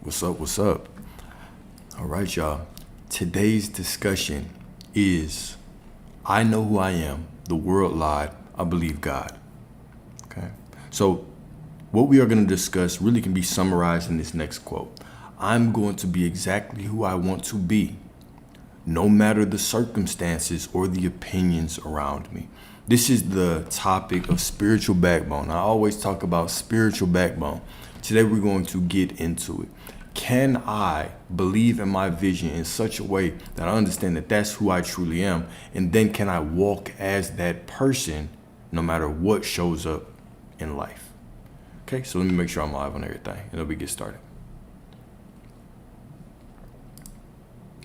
What's up? What's up? All right, y'all. Today's discussion is I know who I am. The world lied. I believe God. Okay. So, what we are going to discuss really can be summarized in this next quote. I'm going to be exactly who I want to be, no matter the circumstances or the opinions around me. This is the topic of spiritual backbone. I always talk about spiritual backbone. Today, we're going to get into it. Can I believe in my vision in such a way that I understand that that's who I truly am? And then can I walk as that person no matter what shows up in life? Okay, so let me make sure I'm live on everything and then we get started.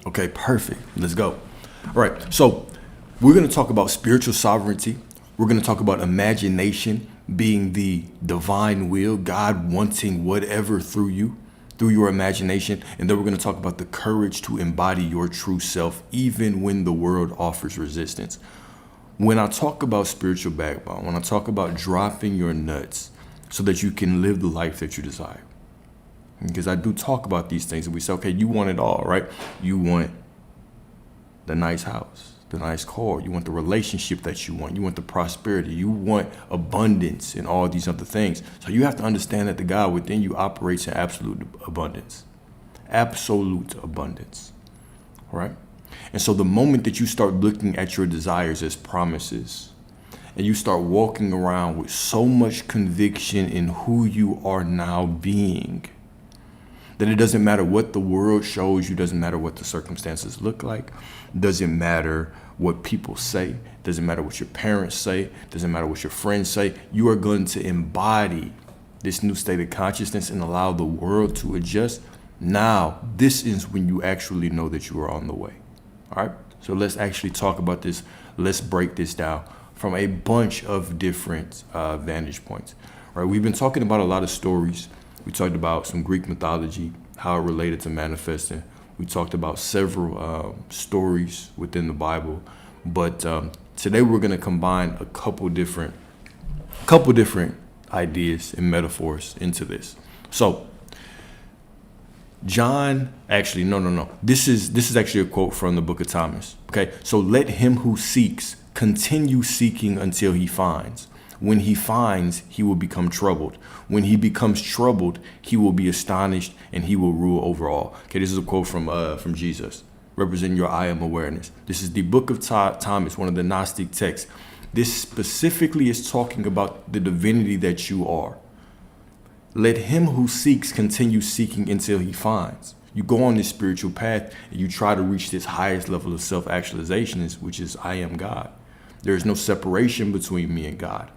Okay, perfect. Let's go. All right, so we're going to talk about spiritual sovereignty. We're going to talk about imagination being the divine will, God wanting whatever through you, through your imagination. And then we're going to talk about the courage to embody your true self, even when the world offers resistance. When I talk about spiritual backbone, when I talk about dropping your nuts so that you can live the life that you desire, because I do talk about these things and we say, okay, you want it all, right? You want the nice house, the nice car. You want the relationship that you want. You want the prosperity. You want abundance and all these other things. So you have to understand that the God within you operates in absolute abundance. Absolute abundance. All right? And so the moment that you start looking at your desires as promises and you start walking around with so much conviction in who you are now being, that it doesn't matter what the world shows you, doesn't matter what the circumstances look like, doesn't matter what people say, doesn't matter what your parents say, doesn't matter what your friends say, you are going to embody this new state of consciousness and allow the world to adjust. Now, this is when you actually know that you are on the way. All right, so let's actually talk about this. Let's break this down from a bunch of different vantage points. All right, we've been talking about a lot of stories. We talked about some Greek mythology, how it related to manifesting. We talked about several stories within the Bible, but today we're going to combine a couple different ideas and metaphors into this. So, John, actually, no. This is actually a quote from the Book of Thomas. Okay, so let him who seeks continue seeking until he finds. When he finds, he will become troubled. When he becomes troubled, he will be astonished and he will rule over all. Okay, this is a quote from Jesus, representing your I am awareness. This is the Book of Thomas, one of the Gnostic texts. This specifically is talking about the divinity that you are. Let him who seeks continue seeking until he finds. You go on this spiritual path and you try to reach this highest level of self-actualization, which is I am God. There is no separation between me and God.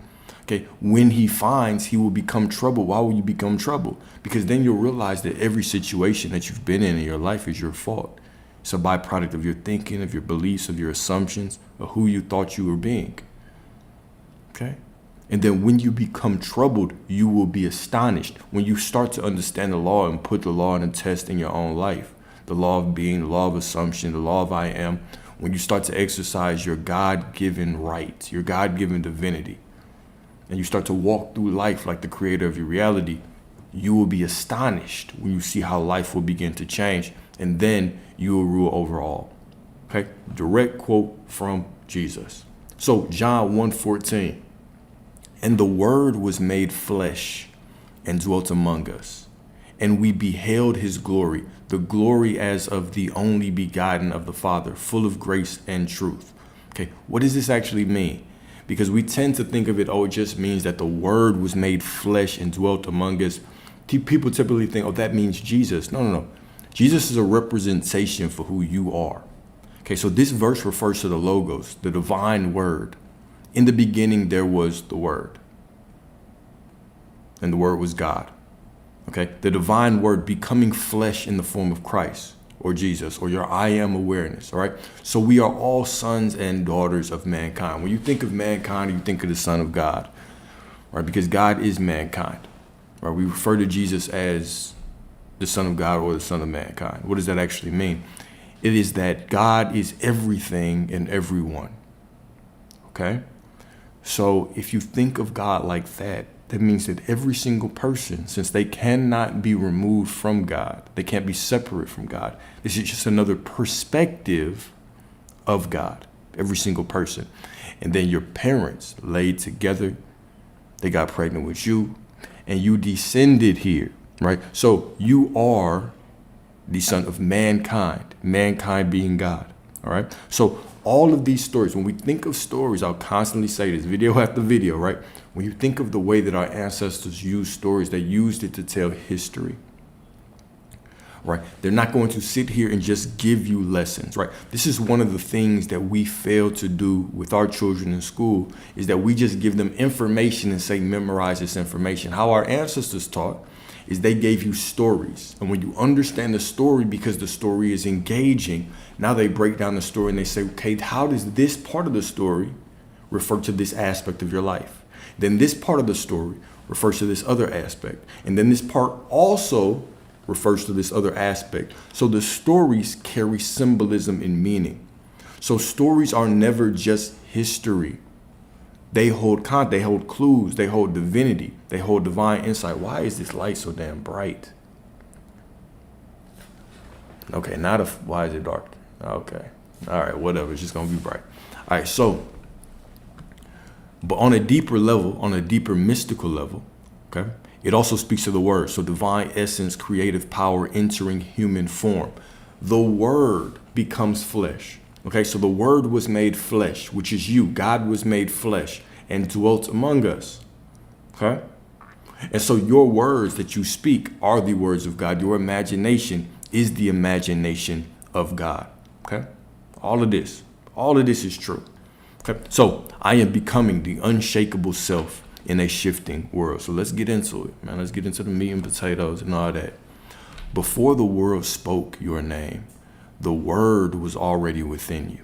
Okay, when he finds, he will become troubled. Why will you become troubled? Because then you'll realize that every situation that you've been in your life is your fault. It's a byproduct of your thinking, of your beliefs, of your assumptions, of who you thought you were being. Okay? And then when you become troubled, you will be astonished. When you start to understand the law and put the law in a test in your own life, the law of being, the law of assumption, the law of I am, when you start to exercise your God-given right, your God-given divinity, and you start to walk through life like the creator of your reality, you will be astonished when you see how life will begin to change, and then you will rule over all. Okay? Direct quote from Jesus. So John 1:14, and the word was made flesh and dwelt among us, and we beheld his glory, the glory as of the only begotten of the Father, full of grace and truth. Okay, what does this actually mean? Because we tend to think of it, it just means that the word was made flesh and dwelt among us. People typically think, that means Jesus. No. Jesus is a representation for who you are. Okay, so this verse refers to the Logos, the divine word. In the beginning, there was the word. And the word was God. Okay, the divine word becoming flesh in the form of Christ or Jesus or your I am awareness. All right. So we are all sons and daughters of mankind. When you think of mankind, you think of the Son of God, right? Because God is mankind. Right. We refer to Jesus as the Son of God or the Son of mankind. What does that actually mean? It is that God is everything and everyone. Okay. So if you think of God like that, That means that every single person, since they cannot be removed from God, they can't be separate from God. This is just another perspective of God, every single person. And then your parents laid together, they got pregnant with you, and you descended here, right? So you are the son of mankind being God, all right? So all of these stories, when we think of stories, I'll constantly say this video after video, right? When you think of the way that our ancestors used stories, they used it to tell history, right? They're not going to sit here and just give you lessons, right? This is one of the things that we fail to do with our children in school, is that we just give them information and say, memorize this information. How our ancestors taught is they gave you stories. And when you understand the story, because the story is engaging, now they break down the story and they say, okay, how does this part of the story refer to this aspect of your life? Then this part of the story refers to this other aspect. And then this part also refers to this other aspect. So the stories carry symbolism and meaning. So stories are never just history. They hold content, they hold clues, they hold divinity, they hold divine insight. Why is this light so damn bright? Okay, why is it dark? Okay, all right, whatever, it's just gonna be bright. All right, so, but on a deeper level, on a deeper mystical level, okay, it also speaks to the word. So divine essence, creative power entering human form. The word becomes flesh. Okay, so the word was made flesh, which is you. God was made flesh and dwelt among us. Okay? And so your words that you speak are the words of God. Your imagination is the imagination of God. Okay? All of this is true. Okay? So I am becoming the unshakable self in a shifting world. So let's get into it, man. Let's get into the meat and potatoes and all that. Before the world spoke your name, the word was already within you.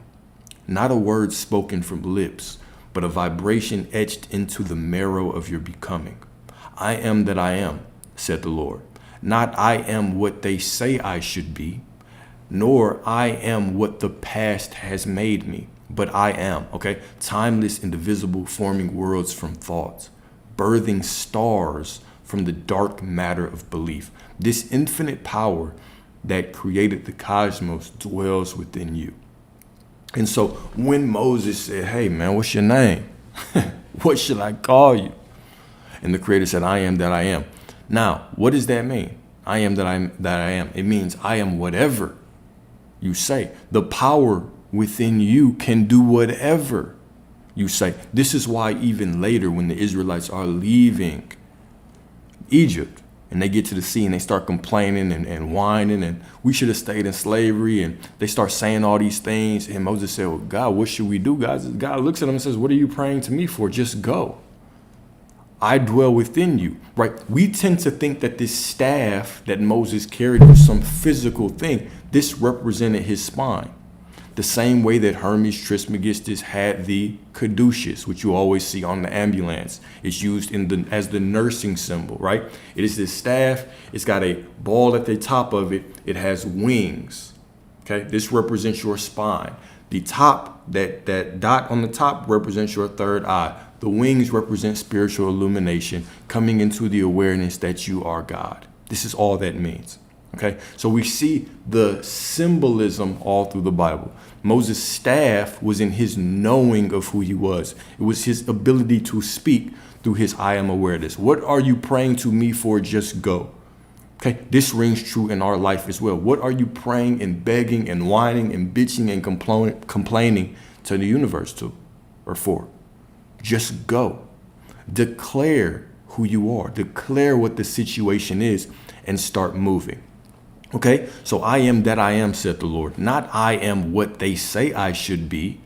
Not a word spoken from lips, but a vibration etched into the marrow of your becoming. I am that I am, said the Lord. Not I am what they say I should be, nor I am what the past has made me, but I am, okay? Timeless, indivisible, forming worlds from thoughts, birthing stars from the dark matter of belief. This infinite power that created the cosmos dwells within you. And so when Moses said, hey man, what's your name? What should I call you? And the creator said, I am that I am. Now, what does that mean? I am that I am. It means I am whatever you say. The power within you can do whatever you say. This is why even later when the Israelites are leaving Egypt, and they get to the sea and they start complaining and whining and we should have stayed in slavery. And they start saying all these things. And Moses said, well, God, what should we do? God looks at them and says, what are you praying to me for? Just go. I dwell within you, right? We tend to think that this staff that Moses carried was some physical thing. This represented his spine. The same way that Hermes Trismegistus had the caduceus, which you always see on the ambulance. It's used as the nursing symbol, right? It is this staff. It's got a ball at the top of it. It has wings, okay? This represents your spine. The top, that dot on the top represents your third eye. The wings represent spiritual illumination, coming into the awareness that you are God. This is all that means. Okay, so we see the symbolism all through the Bible. Moses' staff was in his knowing of who he was. It was his ability to speak through his I am awareness. What are you praying to me for? Just go. Okay, this rings true in our life as well. What are you praying and begging and whining and bitching and complaining to the universe to or for? Just go. Declare who you are. Declare what the situation is and start moving. Okay, so I am that I am, said the Lord. Not I am what they say I should be.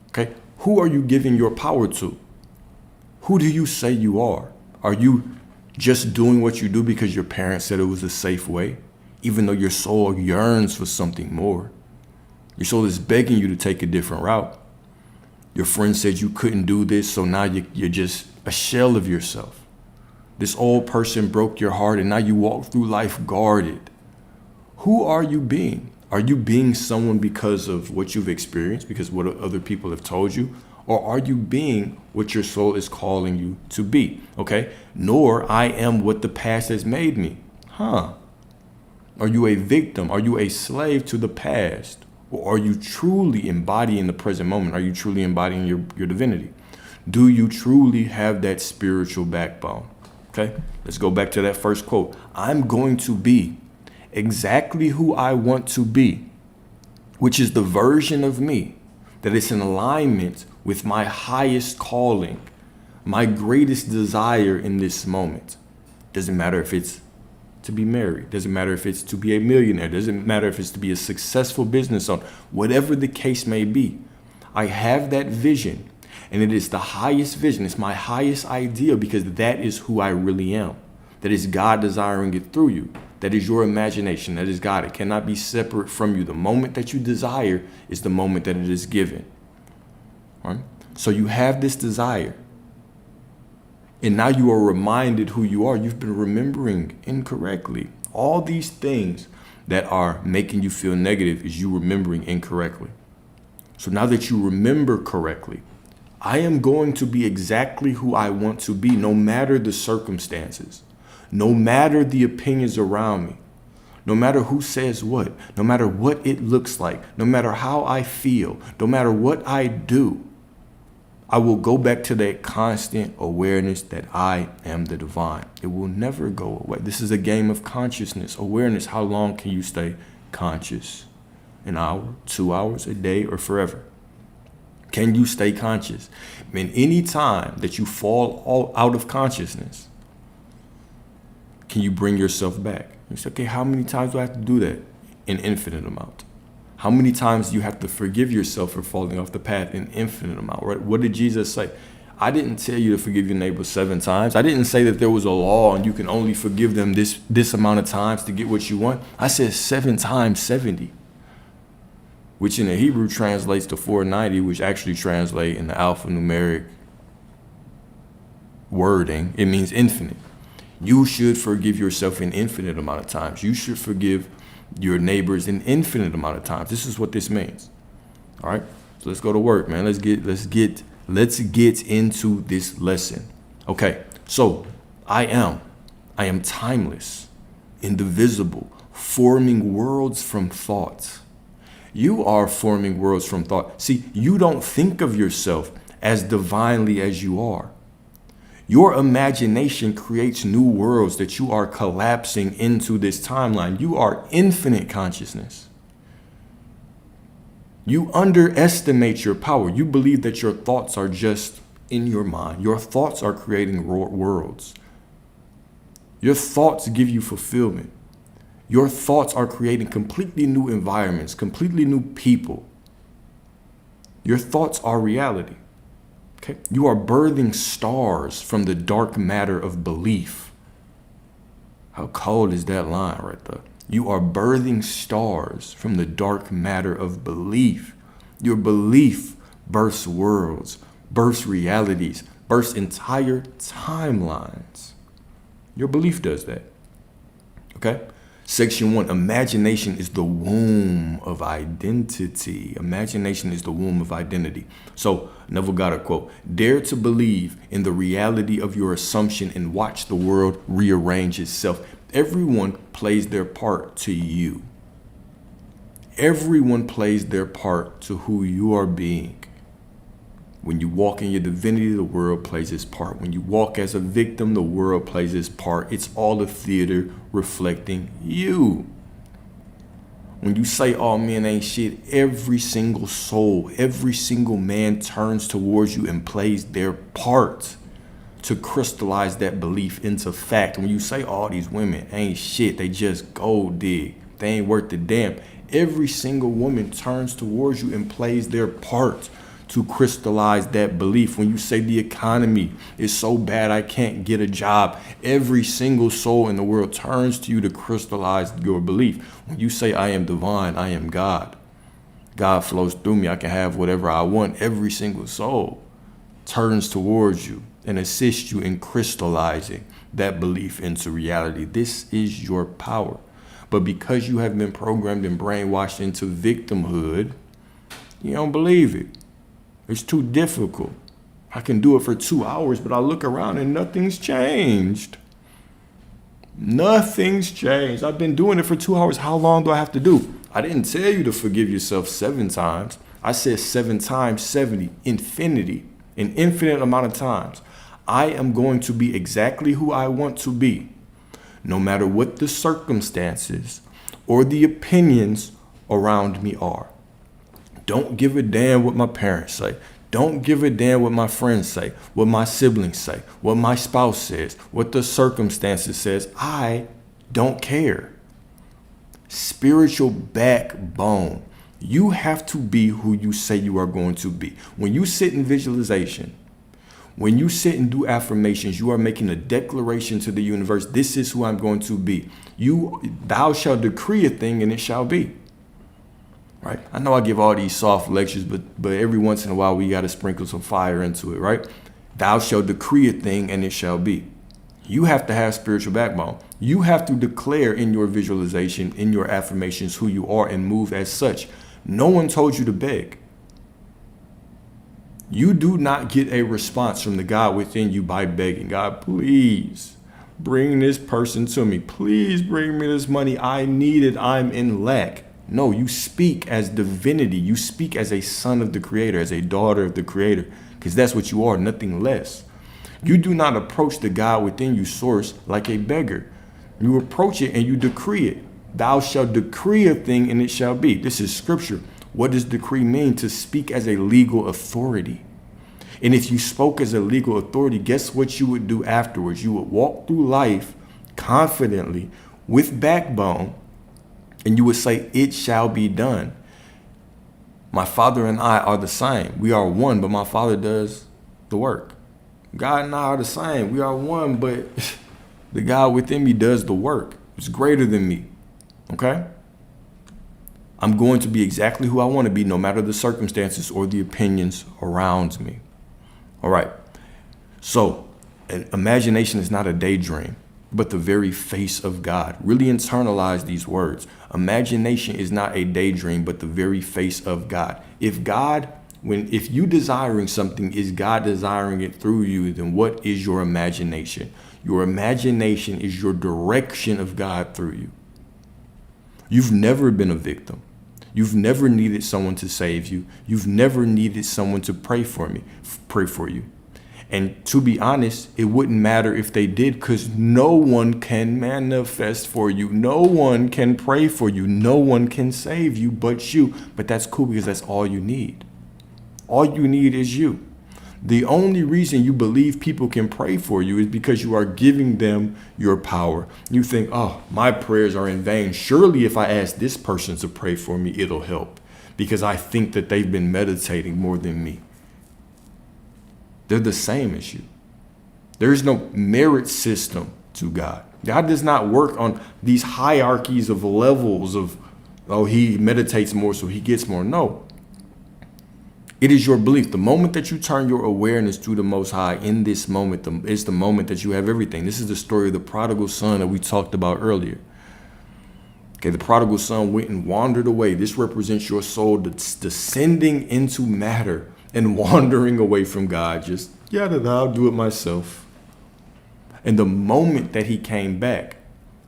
Okay, who are you giving your power to? Who do you say you are? Are you just doing what you do because your parents said it was a safe way, even though your soul yearns for something more? Your soul is begging you to take a different route. Your friend said you couldn't do this, so now you're just a shell of yourself. This old person broke your heart and now you walk through life guarded. Who are you being? Are you being someone because of what you've experienced, because what other people have told you? Or are you being what your soul is calling you to be? Okay. Nor I am what the past has made me. Huh. Are you a victim? Are you a slave to the past? Or are you truly embodying the present moment? Are you truly embodying your divinity? Do you truly have that spiritual backbone? Okay, let's go back to that first quote. I'm going to be exactly who I want to be, which is the version of me that is in alignment with my highest calling, my greatest desire in this moment. Doesn't matter if it's to be married. Doesn't matter if it's to be a millionaire. Doesn't matter if it's to be a successful business owner. Whatever the case may be, I have that vision, and it is the highest vision. It's my highest ideal because that is who I really am. That is God desiring it through you. That is your imagination. That is God. It cannot be separate from you. The moment that you desire is the moment that it is given. Right? So you have this desire. And now you are reminded who you are. You've been remembering incorrectly. All these things that are making you feel negative is you remembering incorrectly. So now that you remember correctly, I am going to be exactly who I want to be, no matter the circumstances, no matter the opinions around me, no matter who says what, no matter what it looks like, no matter how I feel, no matter what I do. I will go back to that constant awareness that I am the divine. It will never go away. This is a game of consciousness, awareness. How long can you stay conscious? An hour, 2 hours, a day, or forever? Can you stay conscious? And any time that you fall out of consciousness, can you bring yourself back? You say, okay, how many times do I have to do that? An infinite amount. How many times do you have to forgive yourself for falling off the path? An infinite amount, right? What did Jesus say? I didn't tell you to forgive your neighbor 7 times. I didn't say that there was a law and you can only forgive them this amount of times to get what you want. I said 7 times 70, which in the Hebrew translates to 490, which actually translate in the alphanumeric wording. It means infinite. You should forgive yourself an infinite amount of times. You should forgive your neighbors an infinite amount of times. This is what this means. All right. So let's go to work, man. Let's get into this lesson. Okay. So I am timeless, indivisible, forming worlds from thoughts. You are forming worlds from thought. See, you don't think of yourself as divinely as you are. Your imagination creates new worlds that you are collapsing into this timeline. You are infinite consciousness. You underestimate your power. You believe that your thoughts are just in your mind. Your thoughts are creating worlds. Your thoughts give you fulfillment. Your thoughts are creating completely new environments, completely new people. Your thoughts are reality. Okay. You are birthing stars from the dark matter of belief. How cold is that line right there? You are birthing stars from the dark matter of belief. Your belief births worlds, births realities, births entire timelines. Your belief does that. Okay? Section 1, imagination is the womb of identity. Imagination is the womb of identity. So Neville Goddard quote, dare to believe in the reality of your assumption and watch the world rearrange itself. Everyone plays their part to you. Everyone plays their part to who you are being. When you walk in your divinity, the world plays its part. When you walk as a victim, the world plays its part. It's all a theater reflecting you. When you say all men ain't shit, every single soul, every single man turns towards you and plays their part to crystallize that belief into fact. When you say all these women ain't shit, they just gold dig, they ain't worth the damn, every single woman turns towards you and plays their part to crystallize that belief. When you say the economy is so bad I can't get a job, every single soul in the world turns to you to crystallize your belief. When you say I am divine, I am God, God flows through me, I can have whatever I want, every single soul turns towards you and assists you in crystallizing that belief into reality. This is your power. But because you have been programmed and brainwashed into victimhood, you don't believe it. It's too difficult. I can do it for 2 hours, but I look around and nothing's changed. Nothing's changed. I've been doing it for 2 hours. How long do I have to do? I didn't tell you to forgive yourself 7 times. I said 7 times 70, infinity, an infinite amount of times. I am going to be exactly who I want to be, no matter what the circumstances or the opinions around me are. Don't give a damn what my parents say. Don't give a damn what my friends say, what my siblings say, what my spouse says, what the circumstances says. I don't care. Spiritual backbone. You have to be who you say you are going to be. When you sit in visualization, when you sit and do affirmations, you are making a declaration to the universe. This is who I'm going to be. Thou shalt decree a thing and it shall be. Right? I know I give all these soft lectures, but every once in a while we got to sprinkle some fire into it, right? Thou shalt decree a thing and it shall be. You have to have spiritual backbone. You have to declare in your visualization, in your affirmations, who you are and move as such. No one told you to beg. You do not get a response from the God within you by begging. God, please bring this person to me. Please bring me this money. I need it. I'm in lack. No, you speak as divinity. You speak as a son of the Creator, as a daughter of the Creator, because that's what you are, nothing less. You do not approach the God within you, source, like a beggar. You approach it and you decree it. Thou shalt decree a thing and it shall be. This is scripture. What does decree mean? To speak as a legal authority. And if you spoke as a legal authority, guess what you would do afterwards? You would walk through life confidently with backbone, and you would say, it shall be done. My Father and I are the same. We are one, but my Father does the work. God and I are the same. We are one, but the God within me does the work. It's greater than me. Okay? I'm going to be exactly who I want to be, no matter the circumstances or the opinions around me. All right. So, imagination is not a daydream, but the very face of God. Really internalize these words. Imagination is not a daydream, but the very face of God. If you desiring something, is God desiring it through you, then what is your imagination? Your imagination is your direction of God through you. You've never been a victim. You've never needed someone to save you. You've never needed someone to pray for you. And to be honest, it wouldn't matter if they did, because no one can manifest for you. No one can pray for you. No one can save you but you. But that's cool, because that's all you need. All you need is you. The only reason you believe people can pray for you is because you are giving them your power. You think, oh, my prayers are in vain. Surely if I ask this person to pray for me, it'll help, because I think that they've been meditating more than me. They're the same as you. There is no merit system to God. God does not work on these hierarchies of levels of, oh, he meditates more, so he gets more. No. It is your belief. The moment that you turn your awareness to the Most High in this moment, is the moment that you have everything. This is the story of the prodigal son that we talked about earlier. Okay, the prodigal son went and wandered away. This represents your soul descending into matter and wandering away from God. Just, I'll do it myself. And the moment that he came back,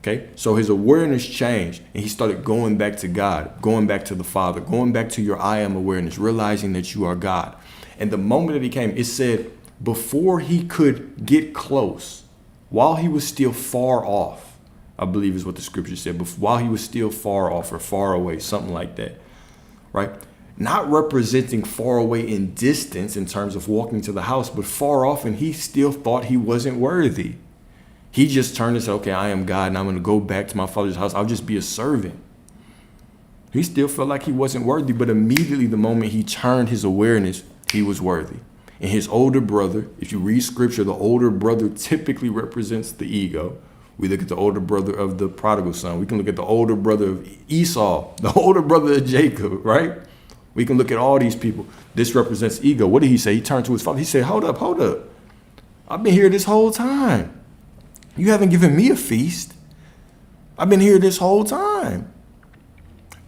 okay, so his awareness changed and he started going back to God, going back to the Father, going back to your I am awareness, realizing that you are God. And the moment that he came, it said, before he could get close, while he was still far off, I believe is what the scripture said, but while he was still far off or far away, something like that, right? Not representing far away in distance in terms of walking to the house, but far off, and he still thought he wasn't worthy. He just turned and said, okay, I am God and I'm going to go back to my Father's house. I'll just be a servant. He still felt like he wasn't worthy, but immediately the moment he turned his awareness, he was worthy. And his older brother, if you read scripture, the older brother typically represents the ego. We look at the older brother of the prodigal son. We can look at the older brother of Esau, the older brother of Jacob, right? We can look at all these people. This represents ego. What did he say? He turned to his father. He said, hold up. I've been here this whole time. You haven't given me a feast. I've been here this whole time.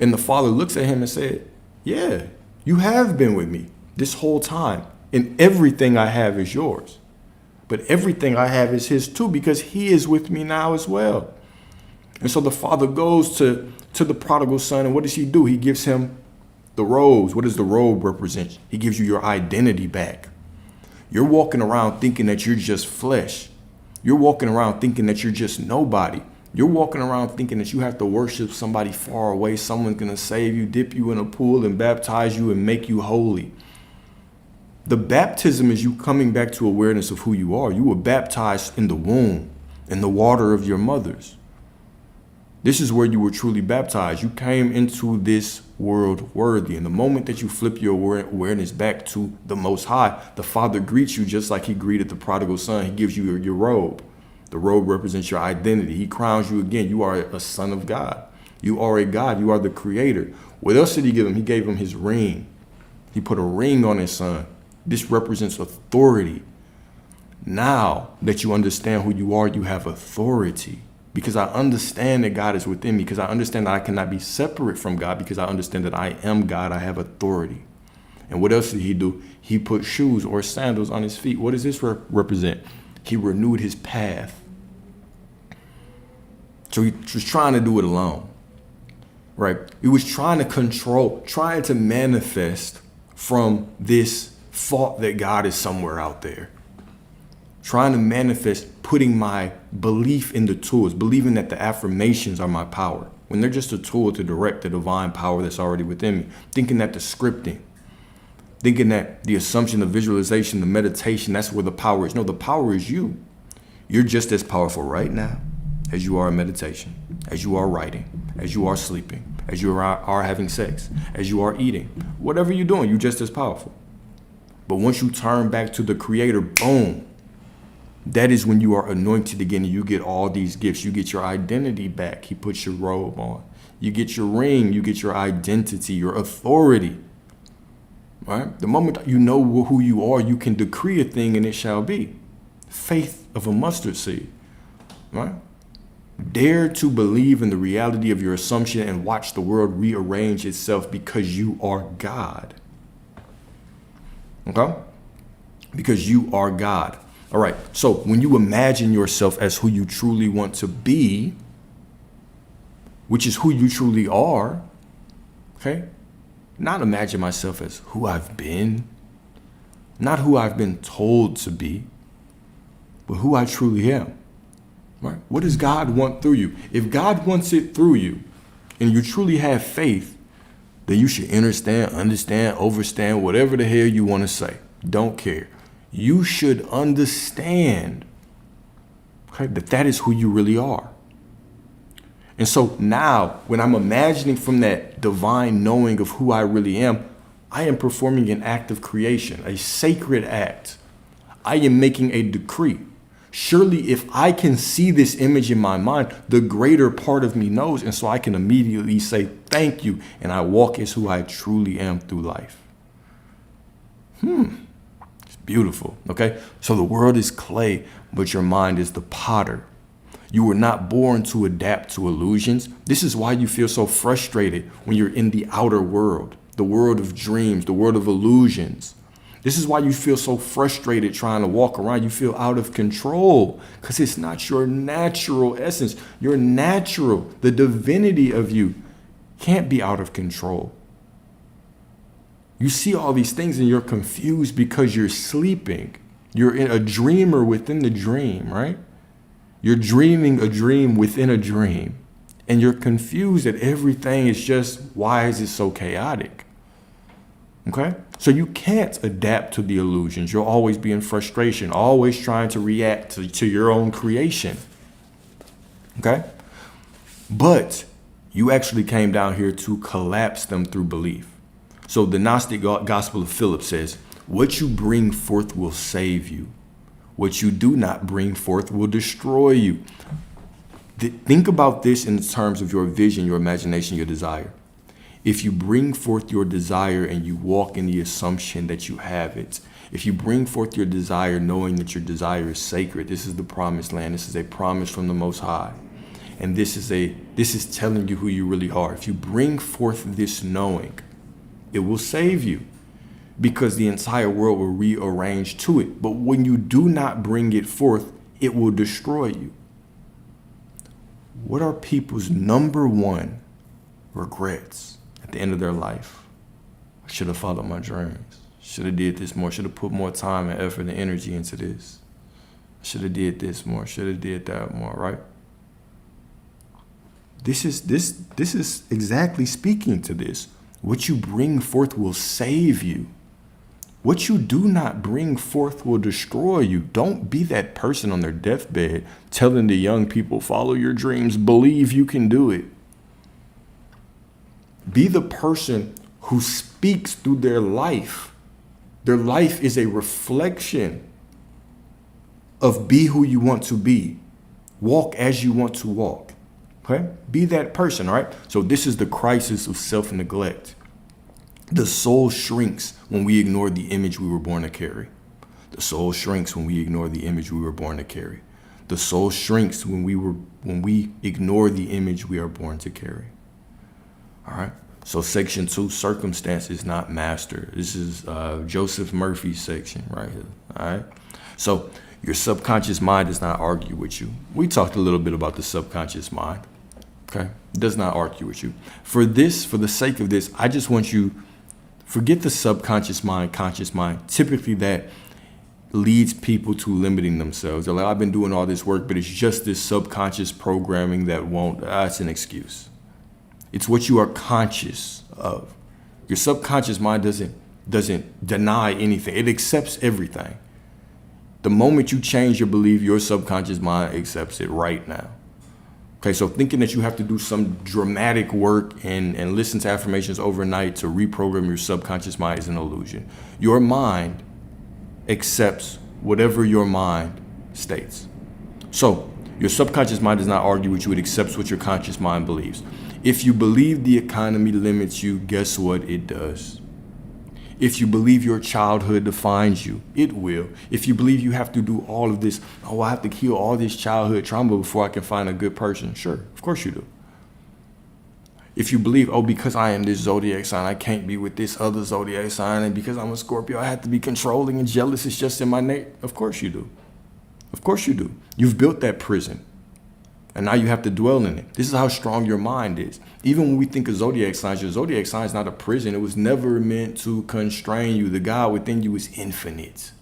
And the father looks at him and said, yeah, you have been with me, this whole time. And everything I have is yours. But everything I have is his too, because he is with me now as well. And so the father goes to the prodigal son, and what does he do? He gives him the robes. What does the robe represent? He gives you your identity back. You're walking around thinking that you're just flesh. You're walking around thinking that you're just nobody. You're walking around thinking that you have to worship somebody far away. Someone's going to save you, dip you in a pool and baptize you and make you holy. The baptism is you coming back to awareness of who you are. You were baptized in the womb, in the water of your mothers. This is where you were truly baptized. You came into this world worthy. And the moment that you flip your awareness back to the Most High, the Father greets you just like he greeted the prodigal son. He gives you your robe. The robe represents your identity. He crowns you again. You are a son of God. You are a God. You are the creator. What else did he give him? He gave him his ring. He put a ring on his son. This represents authority. Now that you understand who you are, you have authority. Because I understand that God is within me. Because I understand that I cannot be separate from God. Because I understand that I am God. I have authority. And what else did he do? He put shoes or sandals on his feet. What does this represent? He renewed his path. So he was trying to do it alone. Right? He was trying to control, trying to manifest from this thought that God is somewhere out there. Trying to manifest, putting my belief in the tools, believing that the affirmations are my power, when they're just a tool to direct the divine power that's already within me. Thinking that the scripting, thinking that the assumption, the visualization, the meditation, that's where the power is. No, the power is you. You're just as powerful right now as you are in meditation, as you are writing, as you are sleeping, as you are having sex, as you are eating. Whatever you're doing, you're just as powerful. But once you turn back to the creator, boom, that is when you are anointed again and you get all these gifts. You get your identity back. He puts your robe on. You get your ring. You get your identity, your authority. Right? The moment you know who you are, you can decree a thing and it shall be. Faith of a mustard seed. Right? Dare to believe in the reality of your assumption and watch the world rearrange itself because you are God. Okay? Because you are God. All right. So when you imagine yourself as who you truly want to be, which is who you truly are, okay? Not imagine myself as who I've been, not who I've been told to be, but who I truly am. Right? What does God want through you? If God wants it through you and you truly have faith, then you should understand, overstand, whatever the hell you want to say. Don't care. You should understand, okay, that is who you really are. And so now when I'm imagining from that divine knowing of who I really am, I am performing an act of creation, a sacred act. I am making a decree. Surely if I can see this image in my mind, the greater part of me knows. And so I can immediately say, thank you. And I walk as who I truly am through life. It's beautiful. Okay. So the world is clay, but your mind is the potter. You were not born to adapt to illusions. This is why you feel so frustrated when you're in the outer world, the world of dreams, the world of illusions. This is why you feel so frustrated trying to walk around. You feel out of control because it's not your natural essence. Your natural, the divinity of you can't be out of control. You see all these things and you're confused because you're sleeping. You're in a dreamer within the dream, right? You're dreaming a dream within a dream. And you're confused that everything is just, why is it so chaotic? Okay? So you can't adapt to the illusions. You'll always be in frustration, always trying to react to your own creation. Okay? But you actually came down here to collapse them through belief. So the Gnostic Gospel of Philip says, what you bring forth will save you. What you do not bring forth will destroy you. Think about this in terms of your vision, your imagination, your desire. If you bring forth your desire and you walk in the assumption that you have it, if you bring forth your desire knowing that your desire is sacred, this is the promised land. This is a promise from the Most High. And this is telling you who you really are. If you bring forth this knowing, it will save you. because the entire world will rearrange to it. But when you do not bring it forth, it will destroy you. What are people's number one regrets at the end of their life? I should have followed my dreams. Should have did this more. Should have put more time and effort and energy into this. Should have did this more. Should have did that more, right? This is exactly speaking to this. What you bring forth will save you. What you do not bring forth will destroy you. Don't be that person on their deathbed telling the young people, follow your dreams, believe you can do it. Be the person who speaks through their life. Their life is a reflection of be who you want to be. Walk as you want to walk. Okay? Be that person, all right? So this is the crisis of self-neglect. The soul shrinks when we ignore the image we were born to carry. The soul shrinks when we ignore the image we were born to carry. The soul shrinks when we ignore the image we are born to carry. All right? So section 2, circumstances not master. This is Joseph Murphy's section right here. All right? So your subconscious mind does not argue with you. We talked a little bit about the subconscious mind. Okay? It does not argue with you. For the sake of this, I just want you, forget the subconscious mind, conscious mind. Typically that leads people to limiting themselves. They're like, I've been doing all this work, but it's just this subconscious programming that won't, that's an excuse. It's what you are conscious of. Your subconscious mind doesn't deny anything. It accepts everything. The moment you change your belief, your subconscious mind accepts it right now. Okay, so thinking that you have to do some dramatic work and listen to affirmations overnight to reprogram your subconscious mind is an illusion. Your mind accepts whatever your mind states. So your subconscious mind does not argue with you. It accepts what your conscious mind believes. If you believe the economy limits you, guess what? It does. If you believe your childhood defines you, it will. If you believe you have to do all of this, oh, I have to heal all this childhood trauma before I can find a good person. Sure, of course you do. If you believe, oh, because I am this zodiac sign, I can't be with this other zodiac sign. And because I'm a Scorpio, I have to be controlling and jealous. It's just in my nature. Of course you do. Of course you do. You've built that prison. And now you have to dwell in it. This is how strong your mind is. Even when we think of zodiac signs, your zodiac sign is not a prison. It was never meant to constrain you. The God within you is infinite.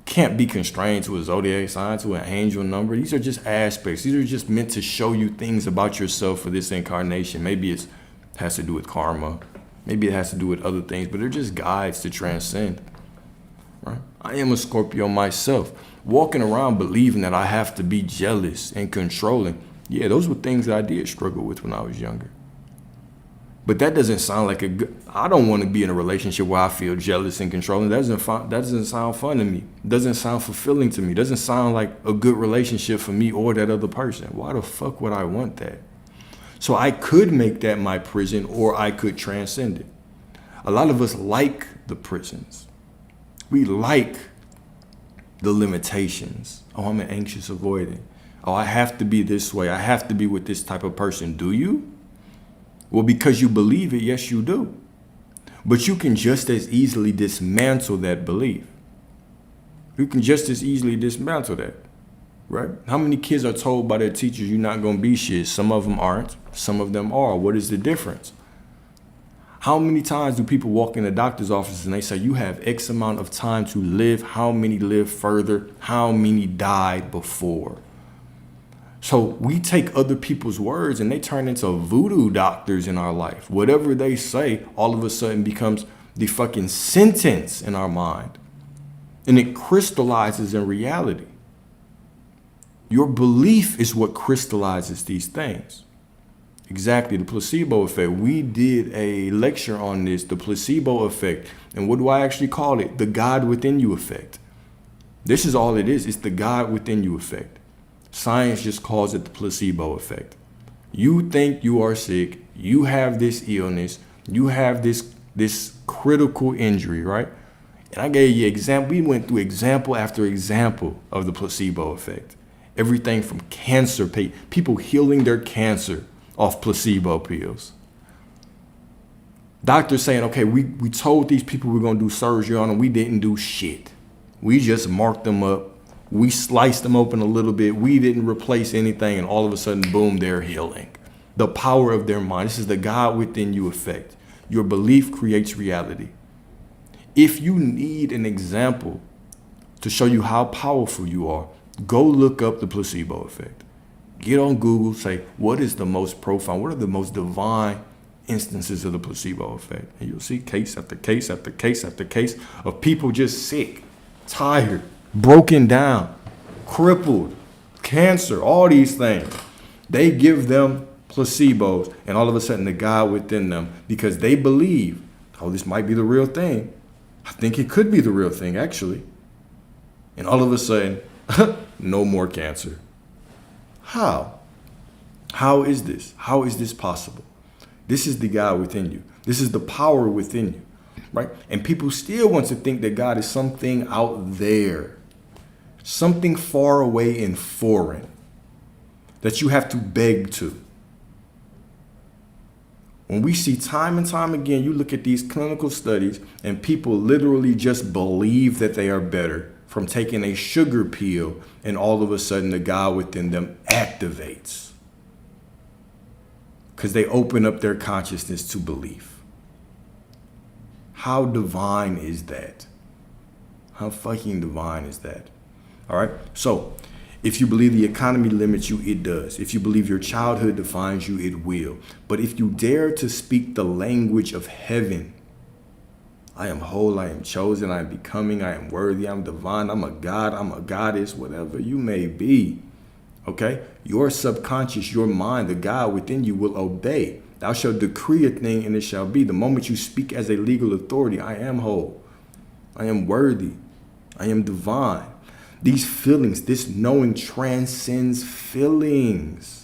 Can't be constrained to a zodiac sign, to an angel number. These are just aspects. These are just meant to show you things about yourself for this incarnation. Maybe it has to do with karma. Maybe it has to do with other things, but they're just guides to transcend. Right? I am a Scorpio myself. Walking around believing that I have to be jealous and controlling. Yeah, those were things that I did struggle with when I was younger. But that doesn't sound like a good, I don't want to be in a relationship where I feel jealous and controlling. That doesn't sound fun to me. It doesn't sound fulfilling to me. It doesn't sound like a good relationship for me or that other person. Why the fuck would I want that? So I could make that my prison or I could transcend it. A lot of us like the prisons. We like the limitations. Oh, I'm an anxious avoidant. Oh, I have to be this way. I have to be with this type of person. Do you? Well, because you believe it, yes, you do. But you can just as easily dismantle that belief. You can just as easily dismantle that, right? How many kids are told by their teachers, you're not going to be shit? Some of them aren't. Some of them are. What is the difference? How many times do people walk in the doctor's office and they say, you have X amount of time to live? How many live further? How many died before? So we take other people's words and they turn into voodoo doctors in our life. Whatever they say, all of a sudden becomes the fucking sentence in our mind. And it crystallizes in reality. Your belief is what crystallizes these things. Exactly, the placebo effect. We did a lecture on this, the placebo effect. And what do I actually call it? The God within you effect. This is all it is. It's the God within you effect. Science just calls it the placebo effect. You think you are sick. You have this illness. You have this critical injury, right? And I gave you example. We went through example after example of the placebo effect. Everything from cancer, people healing their cancer off placebo pills. Doctors saying, okay, we told these people we're going to do surgery on them. We didn't do shit. We just marked them up. We sliced them open a little bit. We didn't replace anything. And all of a sudden, boom, they're healing. The power of their mind. This is the God within you effect. Your belief creates reality. If you need an example to show you how powerful you are, go look up the placebo effect. Get on Google, say, what is the most profound, what are the most divine instances of the placebo effect? And you'll see case after case after case after case of people just sick, tired, broken down, crippled, cancer, all these things. They give them placebos, and all of a sudden the God within them, because they believe, oh, this might be the real thing. I think it could be the real thing, actually. And all of a sudden, no more cancer. How? How is this? How is this possible? This is the God within you. This is the power within you, right? And people still want to think that God is something out there, something far away and foreign that you have to beg to. When we see time and time again, you look at these clinical studies and people literally just believe that they are better from taking a sugar pill, and all of a sudden the God within them activates because they open up their consciousness to belief. How divine is that? How fucking divine is that? All right. So if you believe the economy limits you, it does. If you believe your childhood defines you, it will. But if you dare to speak the language of heaven, I am whole, I am chosen, I am becoming, I am worthy, I'm divine, I'm a God, I'm a goddess, whatever you may be. Okay? Your subconscious, your mind, the God within you will obey. Thou shalt decree a thing and it shall be. The moment you speak as a legal authority, I am whole, I am worthy, I am divine. These feelings, this knowing transcends feelings.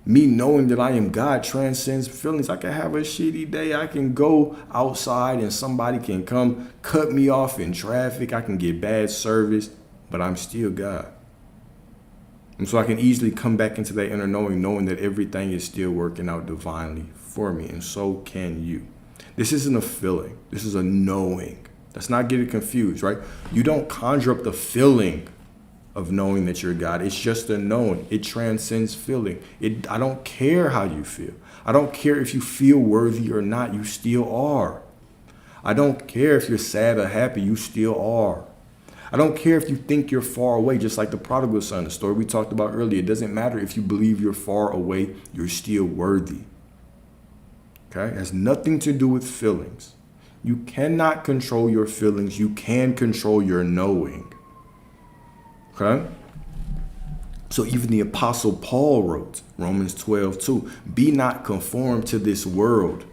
Me knowing that I am God transcends feelings. I can have a shitty day. I can go outside and somebody can come cut me off in traffic. I can get bad service, but I'm still God. And so I can easily come back into that inner knowing that everything is still working out divinely for me. And so can you. This isn't a feeling. This is a knowing. Let's not get it confused, right? You don't conjure up the feeling of knowing that you're God. It's just a knowing. It transcends feeling. I don't care how you feel. I don't care if you feel worthy or not. You still are. I don't care if you're sad or happy. You still are. I don't care if you think you're far away, just like the prodigal son, the story we talked about earlier. It doesn't matter if you believe you're far away. You're still worthy. Okay? It has nothing to do with feelings. You cannot control your feelings. You can control your knowing. Okay? So even the Apostle Paul wrote, Romans 12:2, be not conformed to this world,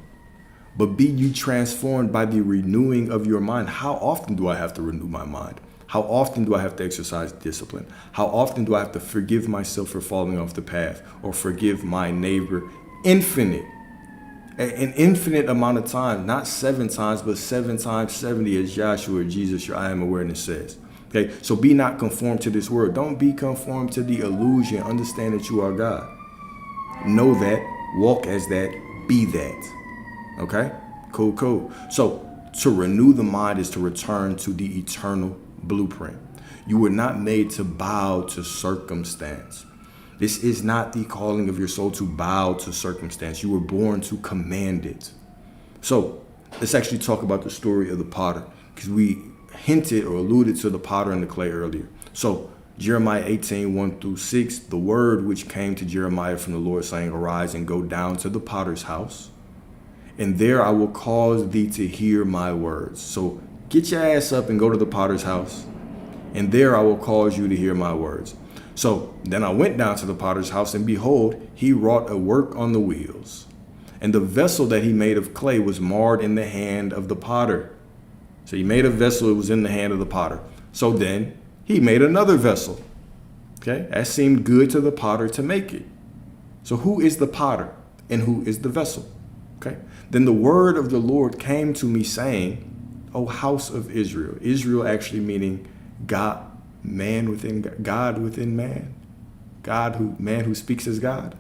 but be you transformed by the renewing of your mind. How often do I have to renew my mind? How often do I have to exercise discipline? How often do I have to forgive myself for falling off the path or forgive my neighbor? Infinite. An infinite amount of time, not 7 times, but 7 times 70, as Joshua or Jesus, your I am awareness says. Okay, so be not conformed to this world. Don't be conformed to the illusion. Understand that you are God. Know that, walk as that, be that. Okay, cool. So to renew the mind is to return to the eternal blueprint. You were not made to bow to circumstance. This is not the calling of your soul to bow to circumstance. You were born to command it. So let's actually talk about the story of the potter, because we hinted or alluded to the potter and the clay earlier. So Jeremiah 18:1-6, the word which came to Jeremiah from the Lord saying, arise and go down to the potter's house, and there I will cause thee to hear my words. So get your ass up and go to the potter's house, and there I will cause you to hear my words. So then I went down to the potter's house, and behold, he wrought a work on the wheels. And the vessel that he made of clay was marred in the hand of the potter. So he made a vessel, it was in the hand of the potter. So then he made another vessel. Okay, that seemed good to the potter to make it. So who is the potter and who is the vessel? Okay, then the word of the Lord came to me saying, O house of Israel. Israel actually meaning God, man within God, within man. Man who speaks as God.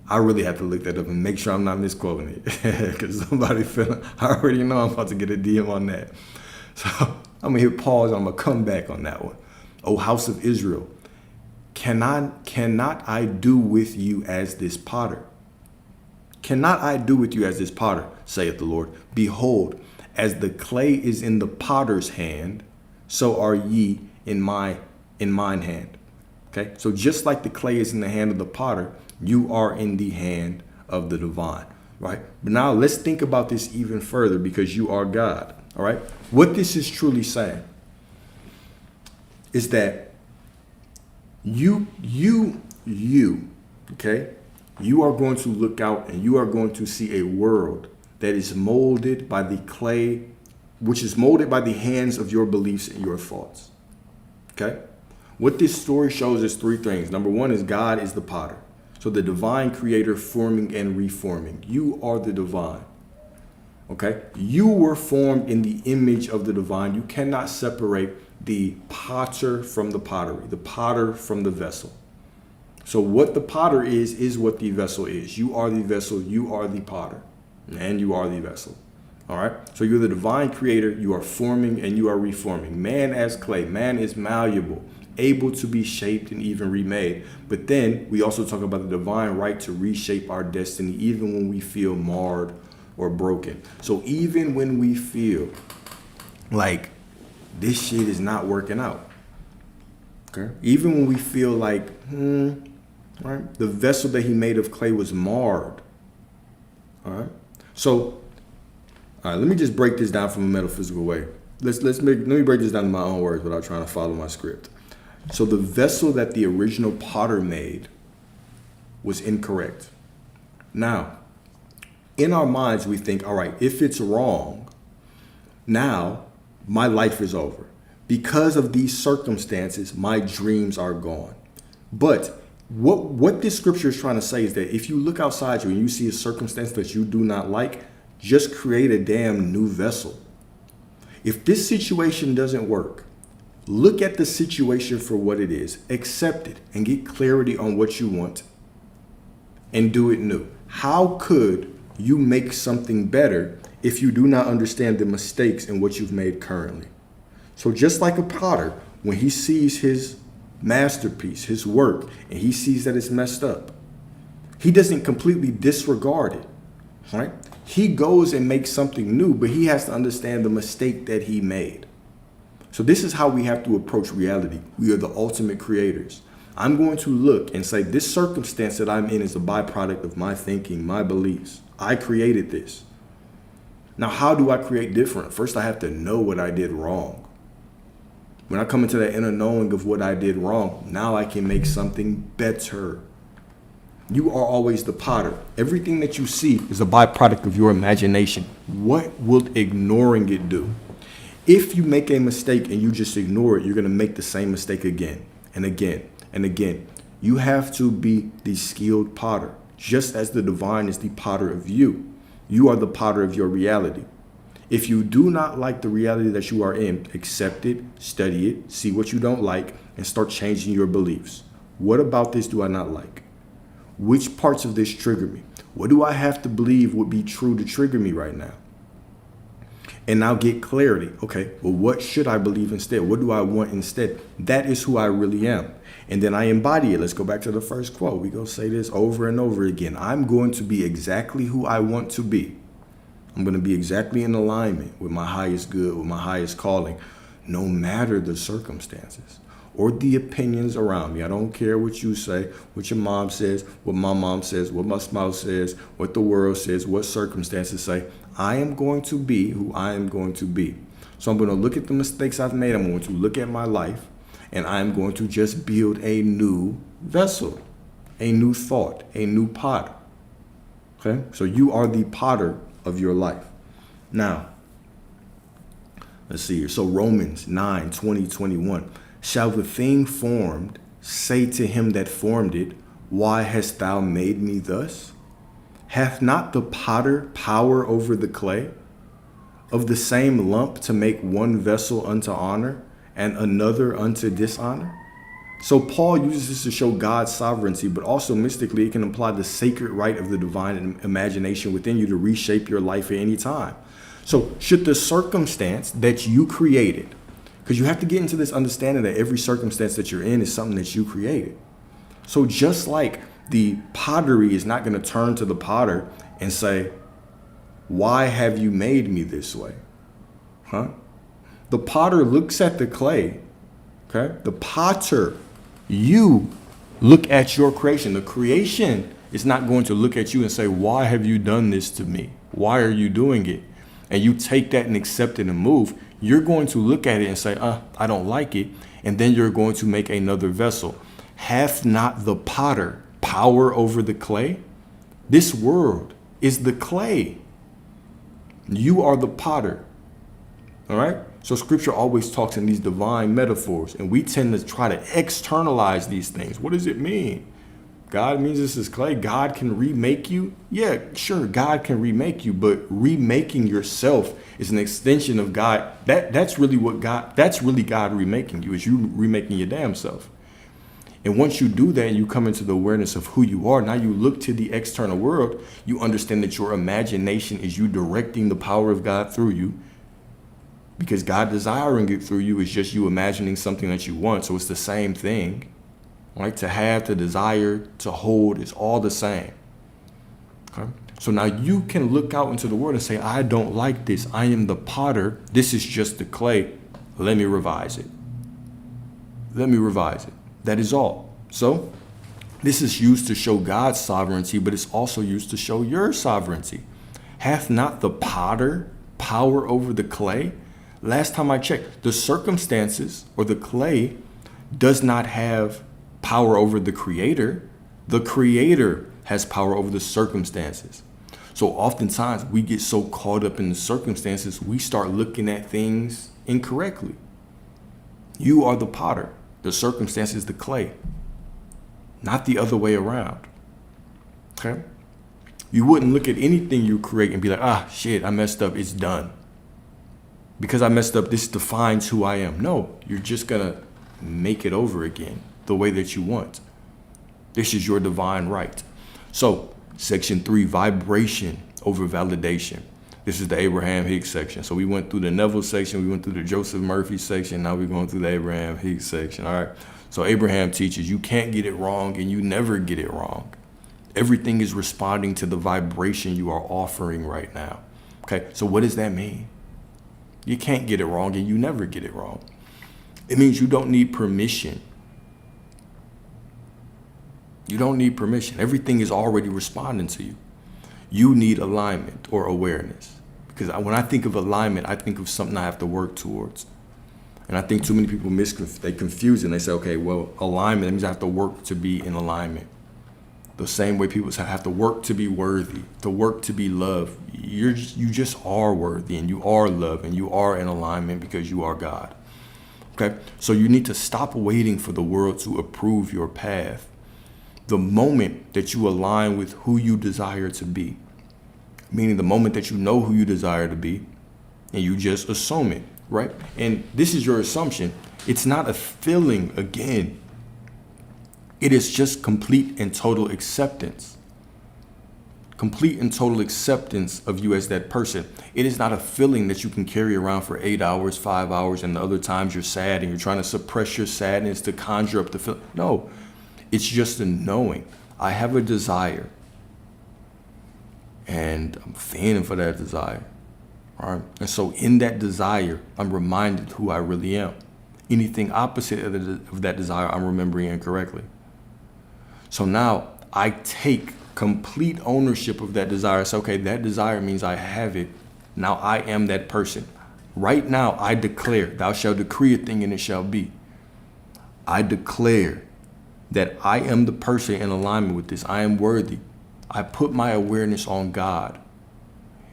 I really have to look that up and make sure I'm not misquoting it because somebody feeling, I already know I'm about to get a DM on that. So I'm gonna hit pause. I'm gonna come back on that one. O house of Israel, cannot I do with you as this potter? Cannot I do with you as this potter, saith the Lord? Behold, as the clay is in the potter's hand, so are ye in mine hand. Okay, so just like the clay is in the hand of the potter, you are in the hand of the divine, right? But now let's think about this even further because you are God, all right? What this is truly saying is that you, okay? You are going to look out and you are going to see a world that is molded by the clay, which is molded by the hands of your beliefs and your thoughts, okay? What this story shows is three things. Number one is God is the potter. So the divine creator forming and reforming. You are the divine. Okay? You were formed in the image of the divine. You cannot separate the potter from the pottery, the potter from the vessel. So what the potter is what the vessel is. You are the vessel, you are the potter, and you are the vessel. All right? So you're the divine creator, you are forming and you are reforming. Man as clay, man is malleable, able to be shaped and even remade. But then we also talk about the divine right to reshape our destiny even when we feel marred or broken. So even when we feel like this shit is not working out, okay? Even when we feel like, right? The vessel that he made of clay was marred, all right? So, all right, let me just break this down from a metaphysical way. Let me break this down in my own words without trying to follow my script. So the vessel that the original potter made was incorrect. Now, in our minds, we think, all right, if it's wrong, now my life is over. Because of these circumstances, my dreams are gone. But what this scripture is trying to say is that if you look outside you and you see a circumstance that you do not like, just create a damn new vessel. If this situation doesn't work, look at the situation for what it is, accept it, and get clarity on what you want, and do it new. How could you make something better if you do not understand the mistakes in what you've made currently? So just like a potter, when he sees his masterpiece, his work, and he sees that it's messed up, he doesn't completely disregard it, right? He goes and makes something new, but he has to understand the mistake that he made. So this is how we have to approach reality. We are the ultimate creators. I'm going to look and say, this circumstance that I'm in is a byproduct of my thinking, my beliefs. I created this. Now, how do I create different? First, I have to know what I did wrong. When I come into that inner knowing of what I did wrong, now I can make something better. You are always the potter. Everything that you see is a byproduct of your imagination. What will ignoring it do? If you make a mistake and you just ignore it, you're going to make the same mistake again and again and again. You have to be the skilled potter, just as the divine is the potter of you. You are the potter of your reality. If you do not like the reality that you are in, accept it, study it, see what you don't like, and start changing your beliefs. What about this do I not like? Which parts of this trigger me? What do I have to believe would be true to trigger me right now? And now get clarity. Okay, well, what should I believe instead? What do I want instead? That is who I really am. And then I embody it. Let's go back to the first quote. We go say this over and over again. I'm going to be exactly who I want to be. I'm going to be exactly in alignment with my highest good, with my highest calling, no matter the circumstances or the opinions around me. I don't care what you say, what your mom says, what my mom says, what my spouse says, what the world says, what circumstances say. I am going to be who I am going to be. So I'm going to look at the mistakes I've made. I'm going to look at my life, and I'm going to just build a new vessel, a new thought, a new pot. Okay? So you are the potter of your life. Now, let's see here. So Romans 9, 20, 21. Shall the thing formed say to him that formed it, why hast thou made me thus? Hath not the potter power over the clay, of the same lump to make one vessel unto honor and another unto dishonor? So Paul uses this to show God's sovereignty, but also mystically, it can imply the sacred right of the divine imagination within you to reshape your life at any time. So should the circumstance that you created, because you have to get into this understanding that every circumstance that you're in is something that you created. So just like the pottery is not going to turn to the potter and say, why have you made me this way? Huh? The potter looks at the clay. Okay? The potter, you look at your creation. The creation is not going to look at you and say, why have you done this to me? Why are you doing it? And you take that and accept it and move. You're going to look at it and say, I don't like it. And then you're going to make another vessel. Hath not the potter power over the clay? This world is the clay. You are the potter. All right? So scripture always talks in these divine metaphors, and we tend to try to externalize these things. What does it mean? God means this is clay. God can remake you. Yeah, sure, God can remake you, but remaking yourself is an extension of God. That's really God remaking you, is you remaking your damn self. And once you do that and you come into the awareness of who you are, now you look to the external world, you understand that your imagination is you directing the power of God through you, because God desiring it through you is just you imagining something that you want. So it's the same thing, right? To have, to desire, to hold is all the same. Okay? So now you can look out into the world and say, I don't like this. I am the potter. This is just the clay. Let me revise it. Let me revise it. That is all. So this is used to show God's sovereignty, but it's also used to show your sovereignty. Hath not the potter power over the clay? Last time I checked, the circumstances or the clay does not have power over the creator. The creator has power over the circumstances. So oftentimes we get so caught up in the circumstances, we start looking at things incorrectly. You are the potter. The circumstance is the clay, not the other way around. Okay? You wouldn't look at anything you create and be like, shit, I messed up. It's done. Because I messed up, this defines who I am. No, you're just going to make it over again the way that you want. This is your divine right. So, section 3, vibration over validation. This is the Abraham Hicks section. So we went through the Neville section, we went through the Joseph Murphy section, now we're going through the Abraham Hicks section. All right. So Abraham teaches you can't get it wrong and you never get it wrong. Everything is responding to the vibration you are offering right now. Okay. So what does that mean? You can't get it wrong and you never get it wrong. It means you don't need permission. You don't need permission. Everything is already responding to you. You need alignment or awareness. Because when I think of alignment, I think of something I have to work towards. And I think too many people they confuse it and they say, okay, well, alignment means I have to work to be in alignment. The same way people say I have to work to be worthy, to work to be loved. You just are worthy and you are loved and you are in alignment because you are God. Okay? So you need to stop waiting for the world to approve your path. The moment that you align with who you desire to be, meaning the moment that you know who you desire to be and you just assume it, right? And this is your assumption. It's not a feeling again. It is just complete and total acceptance. Complete and total acceptance of you as that person. It is not a feeling that you can carry around for 8 hours, 5 hours, and the other times you're sad and you're trying to suppress your sadness to conjure up the feeling. No, it's just a knowing. I have a desire and I'm feeling for that desire. All right. And so in that desire, I'm reminded who I really am. Anything opposite of that desire, I'm remembering incorrectly. So now I take complete ownership of that desire. So, okay, that desire means I have it. Now I am that person. Right now, I declare, thou shalt decree a thing and it shall be. I declare that I am the person in alignment with this. I am worthy. I put my awareness on God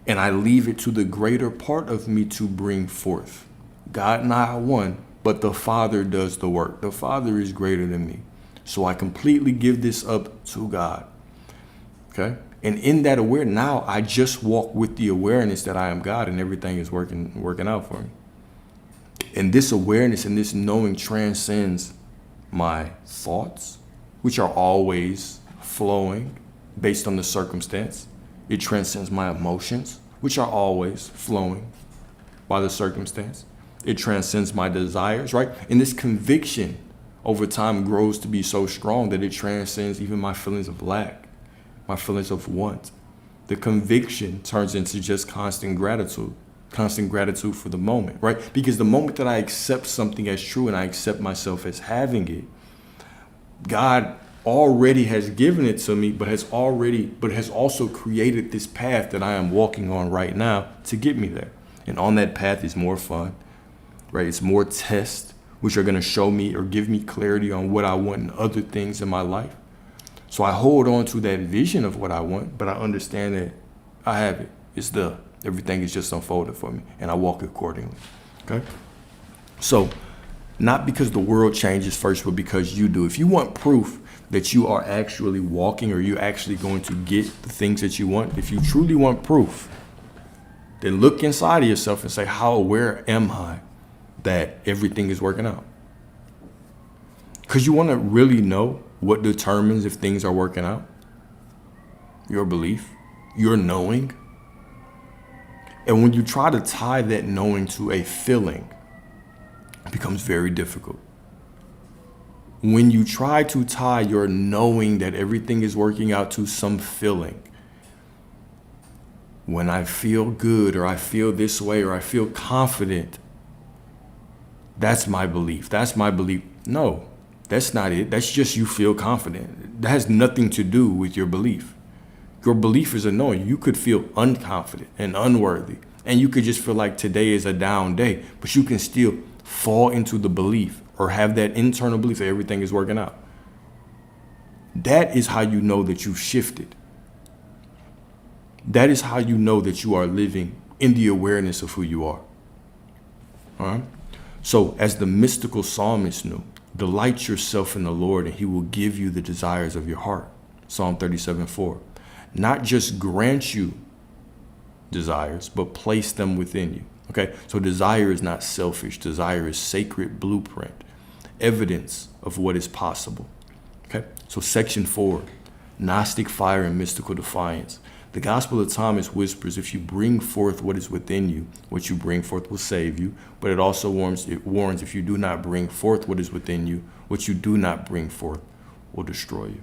and I leave it to the greater part of me to bring forth. God and I are one, but the Father does the work. The Father is greater than me. So I completely give this up to God. Okay? And in that awareness, now I just walk with the awareness that I am God and everything is working out for me. And this awareness and this knowing transcends my thoughts, which are always flowing based on the circumstance. It transcends my emotions, which are always flowing by the circumstance. It transcends my desires, right? And this conviction over time grows to be so strong that it transcends even my feelings of lack, my feelings of want. The conviction turns into just constant gratitude for the moment, right? Because the moment that I accept something as true and I accept myself as having it, God already has given it to me, but has also created this path that I am walking on right now to get me there. And on that path is more fun, right? It's more tests, which are going to show me or give me clarity on what I want and other things in my life. So I hold on to that vision of what I want, but I understand that I have it. It's there. Everything is just unfolded for me, and I walk accordingly. Okay? So not because the world changes first, but because you do. If you want proof that you are actually walking or you're actually going to get the things that you want, if you truly want proof, then look inside of yourself and say, how aware am I that everything is working out? Because you want to really know what determines if things are working out. Your belief, your knowing. And when you try to tie that knowing to a feeling, it becomes very difficult. When you try to tie your knowing that everything is working out to some feeling, when I feel good or I feel this way or I feel confident, that's my belief. That's my belief. No, that's not it. That's just you feel confident. That has nothing to do with your belief. Your belief is a knowing. You could feel unconfident and unworthy, and you could just feel like today is a down day, but you can still fall into the belief or have that internal belief that everything is working out. That is how you know that you've shifted. That is how you know that you are living in the awareness of who you are. All right? So as the mystical psalmist knew, delight yourself in the Lord and he will give you the desires of your heart. Psalm 37:4. Not just grant you desires, but place them within you. Okay, so desire is not selfish. Desire is sacred blueprint, evidence of what is possible. Okay, so section 4, Gnostic fire and mystical defiance. The Gospel of Thomas whispers, if you bring forth what is within you, what you bring forth will save you. But it also warns, if you do not bring forth what is within you, what you do not bring forth will destroy you.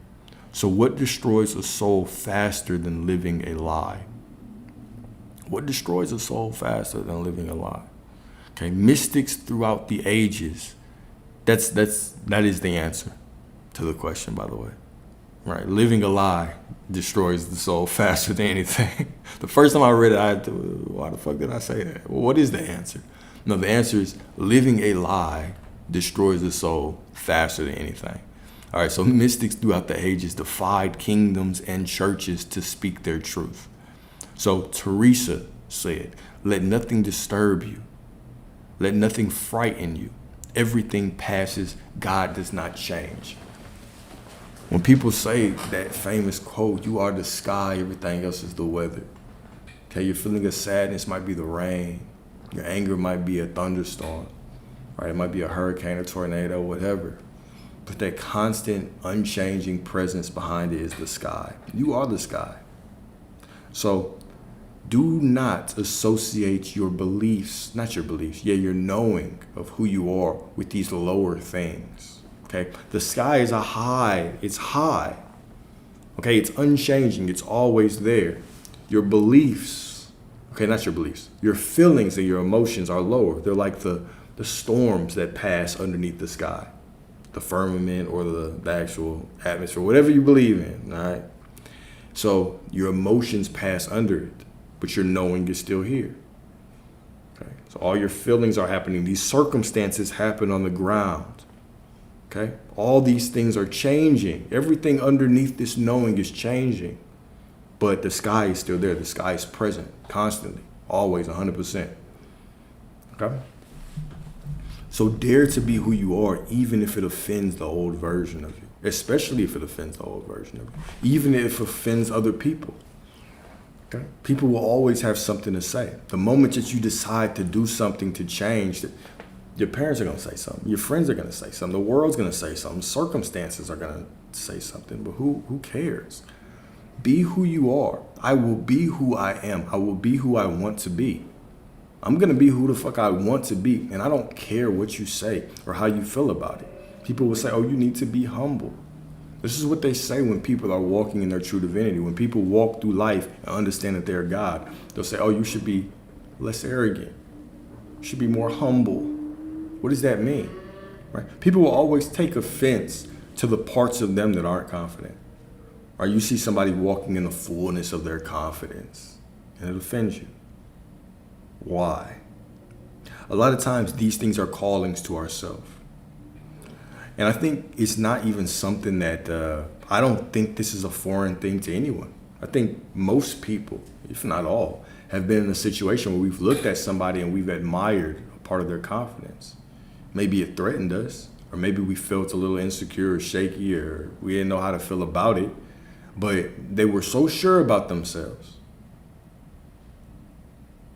So what destroys a soul faster than living a lie? What destroys a soul faster than living a lie? Okay, mystics throughout the ages, that is the answer to the question, by the way. Right, living a lie destroys the soul faster than anything. The first time I read it, I thought, why the fuck did I say that? Well, what is the answer? No, the answer is living a lie destroys the soul faster than anything. All right, so mystics throughout the ages defied kingdoms and churches to speak their truth. So Teresa said, let nothing disturb you. Let nothing frighten you. Everything passes. God does not change. When people say that famous quote, you are the sky, everything else is the weather. Okay, your feeling of sadness might be the rain. Your anger might be a thunderstorm. Right, it might be a hurricane, a tornado, whatever. But that constant, unchanging presence behind it is the sky. You are the sky. So do not associate your beliefs, not your beliefs, your knowing of who you are with these lower things. Okay, the sky is it's high. Okay, it's unchanging, it's always there. Your beliefs, okay, not your beliefs, your feelings and your emotions are lower. They're like the storms that pass underneath the sky, the firmament or the actual atmosphere, whatever you believe in, all right? So your emotions pass under it, but your knowing is still here. Okay, so all your feelings are happening. These circumstances happen on the ground. Okay, all these things are changing. Everything underneath this knowing is changing, but the sky is still there. The sky is present constantly, always 100%. Okay, so dare to be who you are, even if it offends the old version of you, especially if it offends the old version of you, even if it offends other people. Okay, people will always have something to say. The moment that you decide to do something to change, Your parents are going to say something. Your friends are going to say something. The world's going to say something. Circumstances are going to say something. But who cares? Be who you are. I will be who I am. I will be who I want to be. I'm going to be who the fuck I want to be. And I don't care what you say or how you feel about it. People will say, oh, you need to be humble. This is what they say when people are walking in their true divinity. When people walk through life and understand that they're God, they'll say, oh, you should be less arrogant. You should be more humble. What does that mean? Right? People will always take offense to the parts of them that aren't confident. Or you see somebody walking in the fullness of their confidence, and it offends you. Why? A lot of times these things are callings to ourselves. And I think it's not even something that, I don't think this is a foreign thing to anyone. I think most people, if not all, have been in a situation where we've looked at somebody and we've admired a part of their confidence. Maybe it threatened us, or maybe we felt a little insecure or shaky, or we didn't know how to feel about it, but they were so sure about themselves.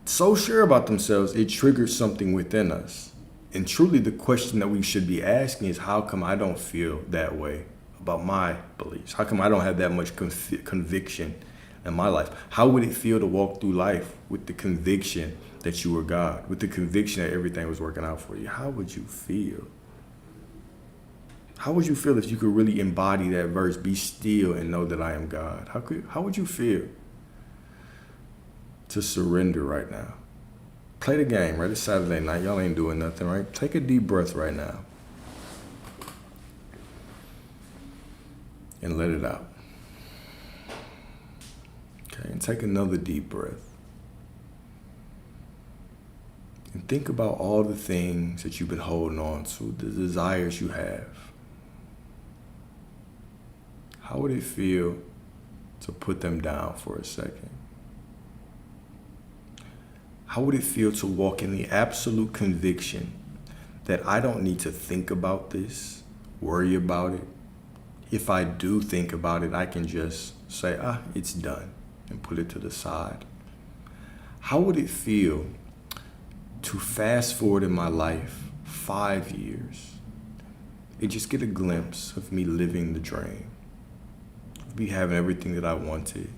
So sure about themselves, it triggered something within us. And truly the question that we should be asking is, how come I don't feel that way about my beliefs? How come I don't have that much conviction in my life? How would it feel to walk through life with the conviction that you were God, with the conviction that everything was working out for you? How would you feel? How would you feel if you could really embody that verse, be still and know that I am God? How would you feel to surrender right now? Play the game, right? It's Saturday night. Y'all ain't doing nothing, right? Take a deep breath right now and let it out. Okay, and take another deep breath. And think about all the things that you've been holding on to, the desires you have. How would it feel to put them down for a second? How would it feel to walk in the absolute conviction that I don't need to think about this, worry about it? If I do think about it, I can just say, it's done, and put it to the side. How would it feel to fast forward in my life 5 years and just get a glimpse of me living the dream, of me having everything that I wanted?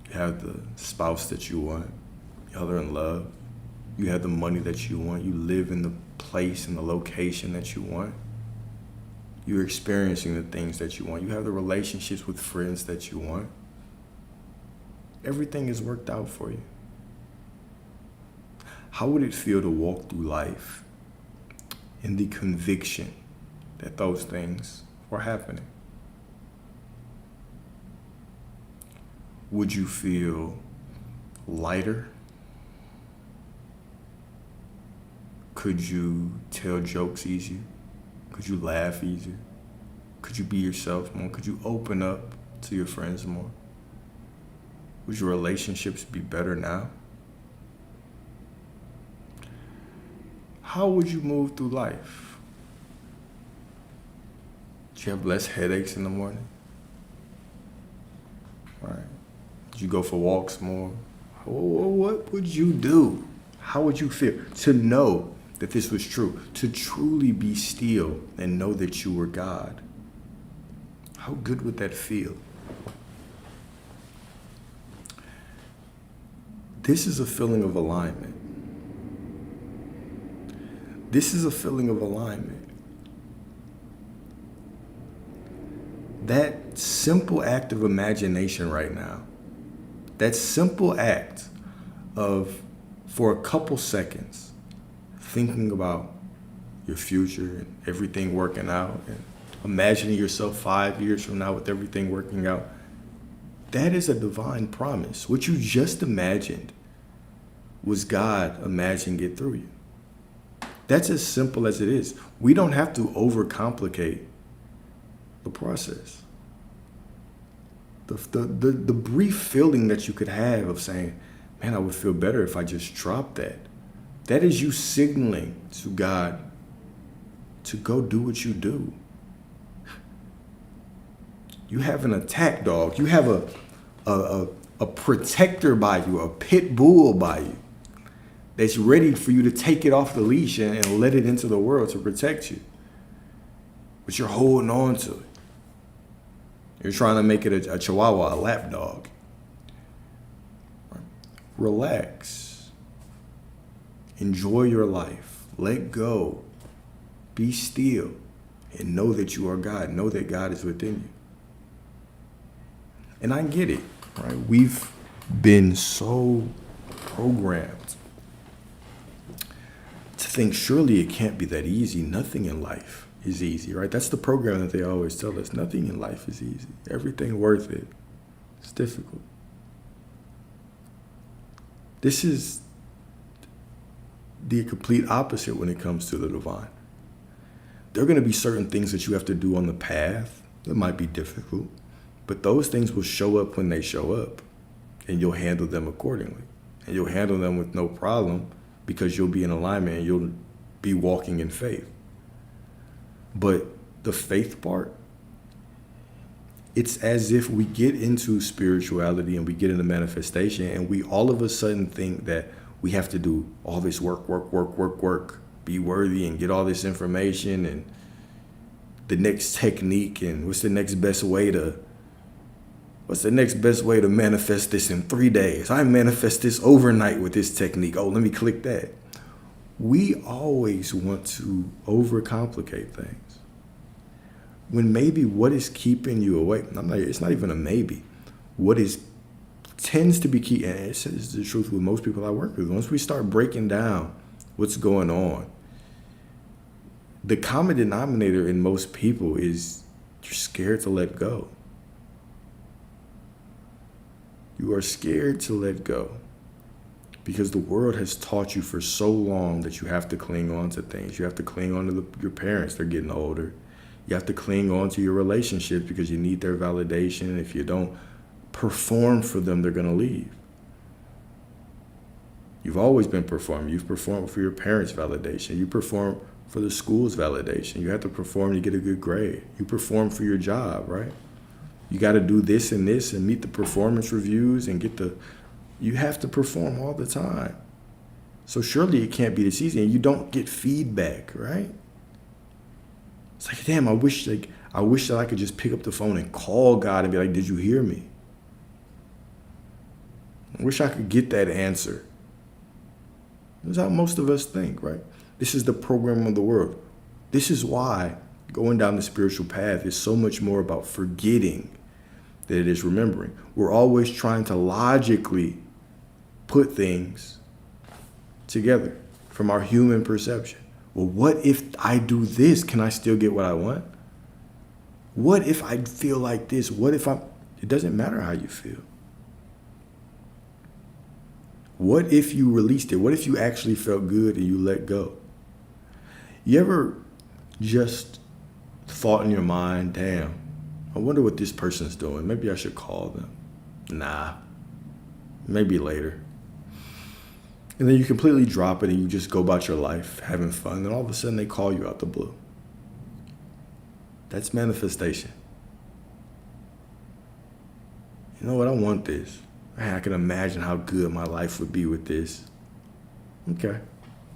You have the spouse that you want. Y'all are in love. You have the money that you want. You live in the place and the location that you want. You're experiencing the things that you want. You have the relationships with friends that you want. Everything is worked out for you. How would it feel to walk through life in the conviction that those things were happening? Would you feel lighter? Could you tell jokes easier? Could you laugh easier? Could you be yourself more? Could you open up to your friends more? Would your relationships be better now? How would you move through life? Do you have less headaches in the morning? Right. Did you go for walks more? What would you do? How would you feel to know that this was true? To truly be still and know that you were God. How good would that feel? This is a feeling of alignment. This is a feeling of alignment. That simple act of imagination right now, that simple act of, for a couple seconds, thinking about your future and everything working out and imagining yourself 5 years from now with everything working out, that is a divine promise. What you just imagined was God imagining it through you. That's as simple as it is. We don't have to overcomplicate the process. The brief feeling that you could have of saying, man, I would feel better if I just dropped that. That is you signaling to God to go do what you do. You have an attack dog. You have a protector by you, a pit bull by you that's ready for you to take it off the leash and let it into the world to protect you. But you're holding on to it. You're trying to make it a chihuahua, a lap dog. Relax. Enjoy your life. Let go. Be still. And know that you are God. Know that God is within you. And I get it, right? We've been so programmed to think surely it can't be that easy. Nothing in life is easy, right? That's the program that they always tell us. Nothing in life is easy. Everything worth it. It's difficult. This is the complete opposite when it comes to the divine. There are going to be certain things that you have to do on the path that might be difficult, but those things will show up when they show up, and you'll handle them accordingly. And you'll handle them with no problem because you'll be in alignment and you'll be walking in faith. But the faith part, it's as if we get into spirituality and we get into manifestation and we all of a sudden think that we have to do all this work, be worthy and get all this information and the next technique and what's the next best way to manifest this in 3 days. I manifest this overnight with this technique. Oh, let me click that. We always want to overcomplicate things. When maybe what is keeping you awake, it's not even a maybe. What tends to be key, and it's the truth with most people I work with, once we start breaking down what's going on, the common denominator in most people is you're scared to let go. You are scared to let go because the world has taught you for so long that you have to cling on to things. You have to cling on to your parents. They're getting older. You have to cling on to your relationships because you need their validation. If you don't perform for them, they're going to leave. You've always been performing. You've performed for your parents' validation. You perform for the school's validation. You have to perform to get a good grade. You perform for your job, right? You got to do this and meet the performance reviews and you have to perform all the time. So surely it can't be this easy, and you don't get feedback, right? It's like, damn, I wish that I could just pick up the phone and call God and be like, did you hear me? I wish I could get that answer. That's how most of us think, right? This is the program of the world. This is why going down the spiritual path is so much more about forgetting than it is remembering. We're always trying to logically put things together from our human perception. Well, what if I do this? Can I still get what I want? What if I feel like this? It doesn't matter how you feel. What if you released it? What if you actually felt good and you let go? You ever just thought in your mind, damn, I wonder what this person's doing. Maybe I should call them. Nah, maybe later. And then you completely drop it and you just go about your life having fun. And all of a sudden they call you out the blue. That's manifestation. You know what? I want this. Man, I can imagine how good my life would be with this. Okay.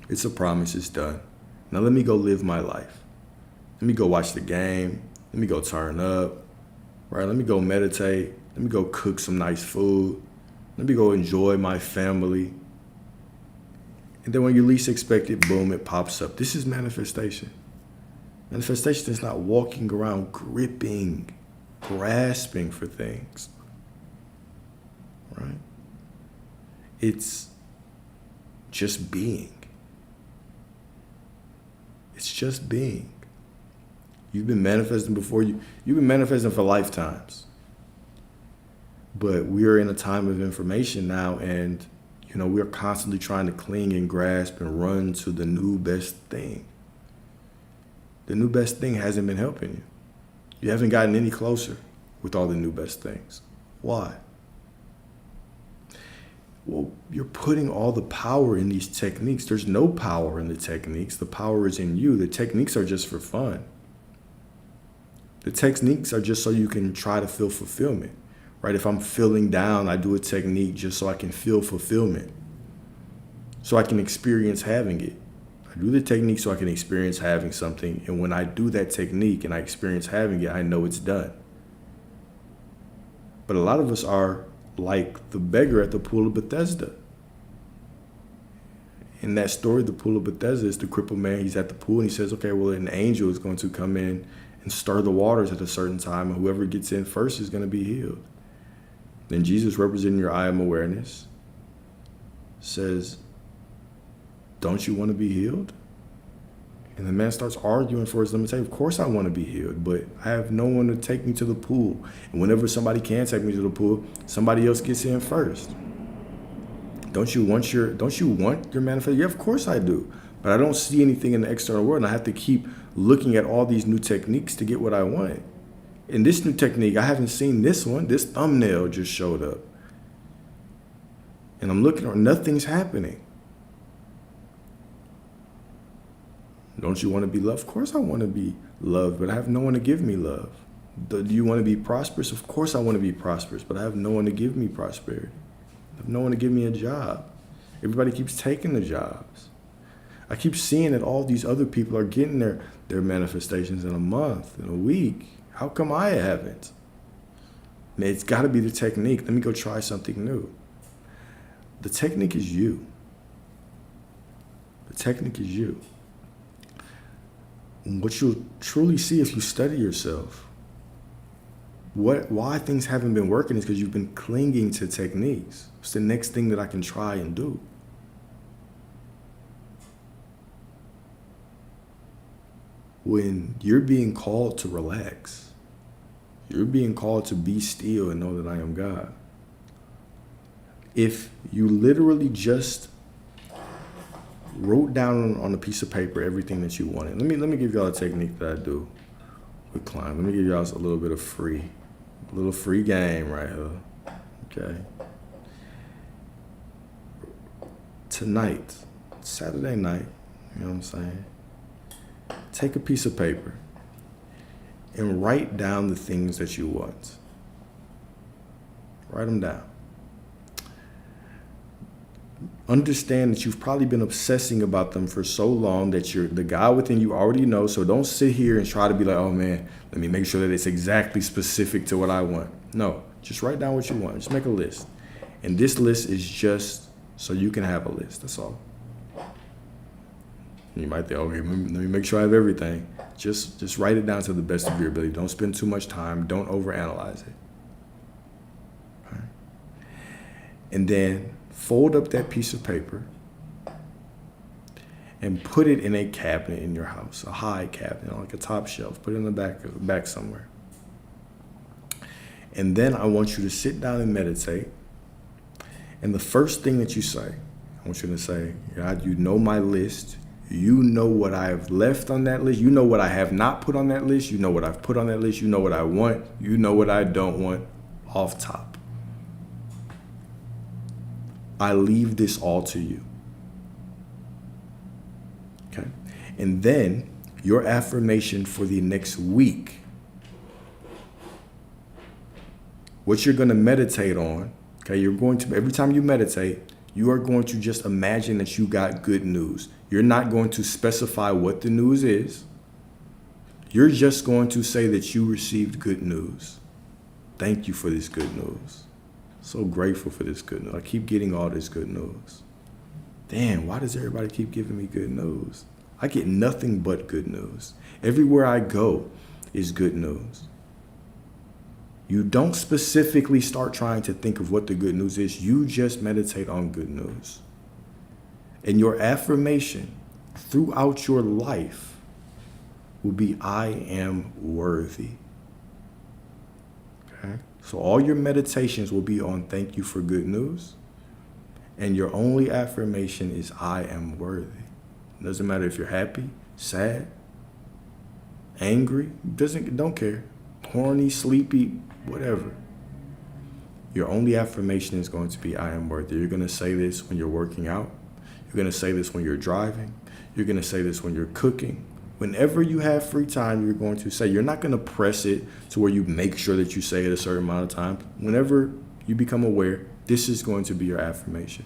It's a promise. It's done. Now let me go live my life. Let me go watch the game. Let me go turn up. Right? Let me go meditate. Let me go cook some nice food. Let me go enjoy my family. And then when you least expect it, boom, it pops up. This is manifestation. Manifestation is not walking around gripping, grasping for things. Right? It's just being. It's just being. You've been manifesting before you've been manifesting for lifetimes. But we are in a time of information now, and we're constantly trying to cling and grasp and run to the new best thing. The new best thing hasn't been helping you. You haven't gotten any closer with all the new best things. Why? Well, you're putting all the power in these techniques. There's no power in the techniques. The power is in you. The techniques are just for fun. The techniques are just so you can try to feel fulfillment, right? If I'm feeling down, I do a technique just so I can feel fulfillment. so I can experience having it. I do the technique so I can experience having something. And when I do that technique and I experience having it, I know it's done. But a lot of us are like the beggar at the pool of Bethesda. In that story, the pool of Bethesda is the crippled man. He's at the pool and he says, okay, well, an angel is going to come in and stir the waters at a certain time, and whoever gets in first is going to be healed. Then Jesus, representing your I am awareness, says, don't you want to be healed? And the man starts arguing for his limitation. Of course I want to be healed, but I have no one to take me to the pool. And whenever somebody can take me to the pool, somebody else gets in first. Don't you want your manifestation? Yeah, of course I do. But I don't see anything in the external world, and I have to keep looking at all these new techniques to get what I want. And this new technique, I haven't seen this one. This thumbnail just showed up. And I'm looking, nothing's happening. Don't you want to be loved? Of course I want to be loved, but I have no one to give me love. Do you want to be prosperous? Of course I want to be prosperous, but I have no one to give me prosperity. I have no one to give me a job. Everybody keeps taking the jobs. I keep seeing that all these other people are getting their manifestations in a month, in a week. How come I haven't? Man, it's got to be the technique. Let me go try something new. The technique is you. The technique is you. What you'll truly see if you study yourself, why things haven't been working is because you've been clinging to techniques. It's the next thing that I can try and do. When you're being called to relax, you're being called to be still and know that I am God. If you literally just wrote down on a piece of paper everything that you wanted. Let me give y'all a technique that I do with clients. Let me give y'all a little bit of free game right here. Okay. Tonight, Saturday night, you know what I'm saying? Take a piece of paper and write down the things that you want. Write them down. Understand that you've probably been obsessing about them for so long that the guy within you already knows. So don't sit here and try to be like, oh man, let me make sure that it's exactly specific to what I want. No, just write down what you want. Just make a list. And this list is just so you can have a list. That's all. You might think, okay, let me make sure I have everything. Just write it down to the best of your ability. Don't spend too much time. Don't overanalyze it. All right? And then fold up that piece of paper and put it in a cabinet in your house, a high cabinet, like a top shelf. Put it in the back somewhere. And then I want you to sit down and meditate. And the first thing that you say, I want you to say, God, you know my list. You know what I have left on that list. You know what I have not put on that list. You know what I've put on that list. You know what I want. You know what I don't want. Off top. I leave this all to you. Okay? And then your affirmation for the next week. What you're going to meditate on, okay? You're going to, every time you meditate, you are going to just imagine that you got good news. You're not going to specify what the news is. You're just going to say that you received good news. Thank you for this good news. So grateful for this good news. I keep getting all this good news. Damn, why does everybody keep giving me good news? I get nothing but good news. Everywhere I go is good news. You don't specifically start trying to think of what the good news is. You just meditate on good news. And your affirmation throughout your life will be, I am worthy. Okay? So all your meditations will be on thank you for good news. And your only affirmation is, I am worthy. It doesn't matter if you're happy, sad, angry, don't care. Horny, sleepy, whatever. Your only affirmation is going to be, I am worthy. You're going to say this when you're working out. You're going to say this when you're driving. You're going to say this when you're cooking. Whenever you have free time, you're going to say, you're not going to press it to where you make sure that you say it a certain amount of time. Whenever you become aware, this is going to be your affirmation.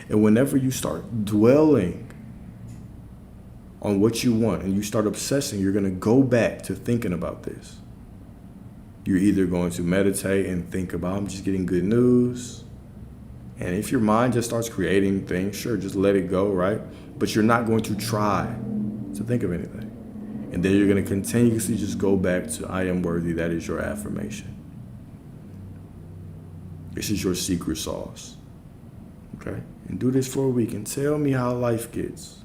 And whenever you start dwelling on what you want and you start obsessing, you're going to go back to thinking about this. You're either going to meditate and think about, I'm just getting good news. And if your mind just starts creating things, sure, just let it go, right? But you're not going to try to think of anything. And then you're going to continuously just go back to, I am worthy. That is your affirmation. This is your secret sauce. Okay? And do this for a week and tell me how life gets.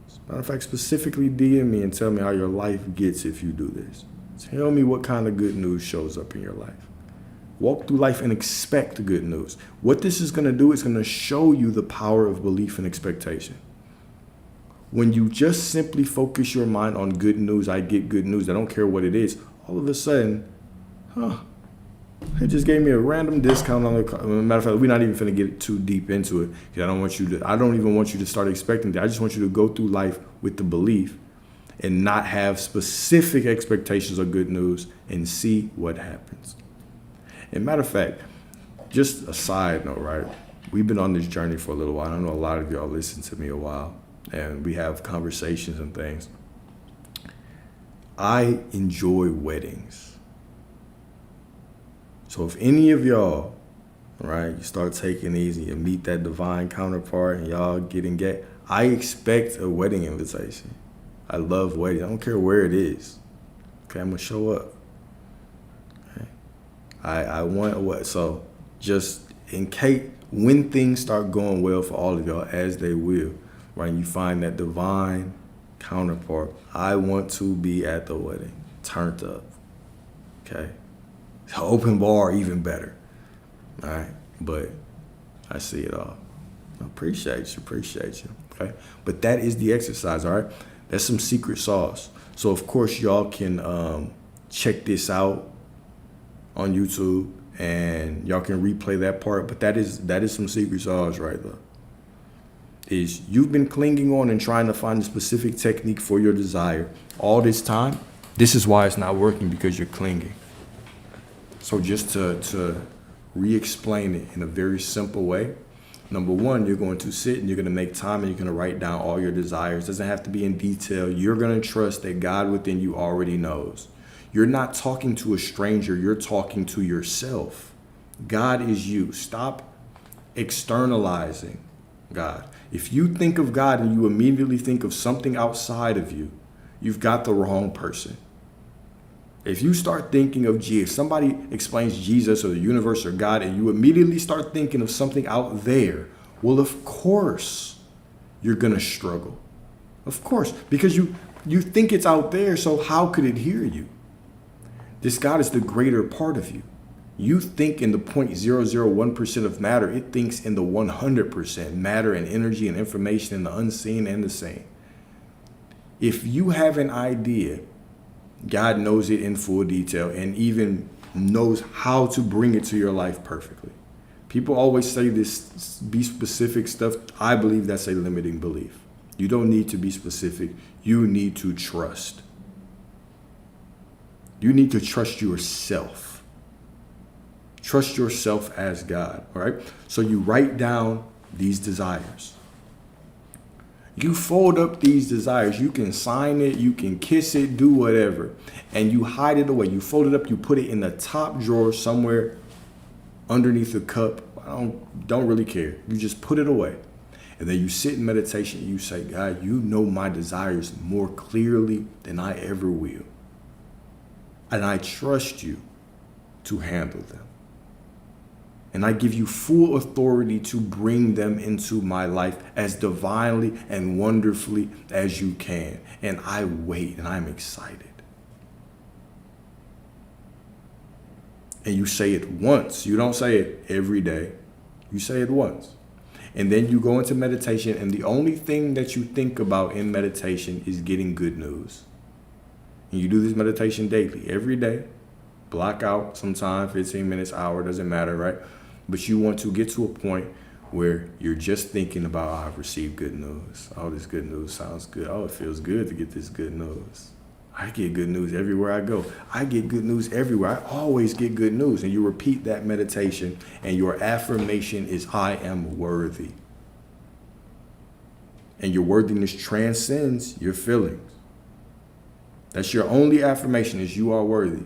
As a matter of fact, specifically DM me and tell me how your life gets if you do this. Tell me what kind of good news shows up in your life. Walk through life and expect good news. What this is going to do is going to show you the power of belief and expectation. When you just simply focus your mind on good news, I get good news, I don't care what it is, all of a sudden, it just gave me a random discount on the car. Matter of fact, we're not even going to get too deep into it. I don't even want you to start expecting that. I just want you to go through life with the belief and not have specific expectations of good news and see what happens. And matter of fact, just a side note, right? We've been on this journey for a little while. I know a lot of y'all listen to me a while, and we have conversations and things. I enjoy weddings. So if any of y'all, right, you start taking these and you meet that divine counterpart and y'all get engaged, I expect a wedding invitation. I love weddings. I don't care where it is. Okay, I'm going to show up. Okay. I want what? So just in case, when things start going well for all of y'all, as they will, right, you find that divine counterpart, I want to be at the wedding, turned up. Okay. Open bar, even better. All right. But I see it all. I appreciate you. Okay. But that is the exercise. All right. That's some secret sauce. So of course y'all can check this out on YouTube and y'all can replay that part. But that is some secret sauce right there. Is you've been clinging on and trying to find a specific technique for your desire all this time. This is why it's not working, because you're clinging. So just to re-explain it in a very simple way. Number one, you're going to sit and you're going to make time and you're going to write down all your desires. It doesn't have to be in detail. You're going to trust that God within you already knows. You're not talking to a stranger. You're talking to yourself. God is you. Stop externalizing God. If you think of God and you immediately think of something outside of you, you've got the wrong person. If you start thinking of Jesus, if somebody explains Jesus or the universe or God, and you immediately start thinking of something out there, well, of course, you're going to struggle. Of course, because you think it's out there, so how could it hear you? This God is the greater part of you. You think in the 0.001% of matter, it thinks in the 100% matter and energy and information in the unseen and the seen. If you have an idea, God knows it in full detail and even knows how to bring it to your life perfectly. People always say this, be specific stuff. I believe that's a limiting belief. You don't need to be specific. You need to trust. You need to trust yourself. Trust yourself as God, all right? So you write down these desires. You fold up these desires. You can sign it, you can kiss it, do whatever. And you hide it away. You fold it up, you put it in the top drawer somewhere underneath the cup. I don't really care. You just put it away. And then you sit in meditation and you say, God, you know my desires more clearly than I ever will. And I trust you to handle them. And I give you full authority to bring them into my life as divinely and wonderfully as you can. And I wait and I'm excited. And you say it once. You don't say it every day. You say it once. And then you go into meditation, and the only thing that you think about in meditation is getting good news. And you do this meditation daily, every day. Block out some time, 15 minutes, hour, doesn't matter, right? But you want to get to a point where you're just thinking about, oh, I've received good news. Oh, this good news sounds good. Oh, it feels good to get this good news. I get good news everywhere I go. I get good news everywhere. I always get good news. And you repeat that meditation, and your affirmation is, I am worthy. And your worthiness transcends your feelings. That's your only affirmation, is you are worthy.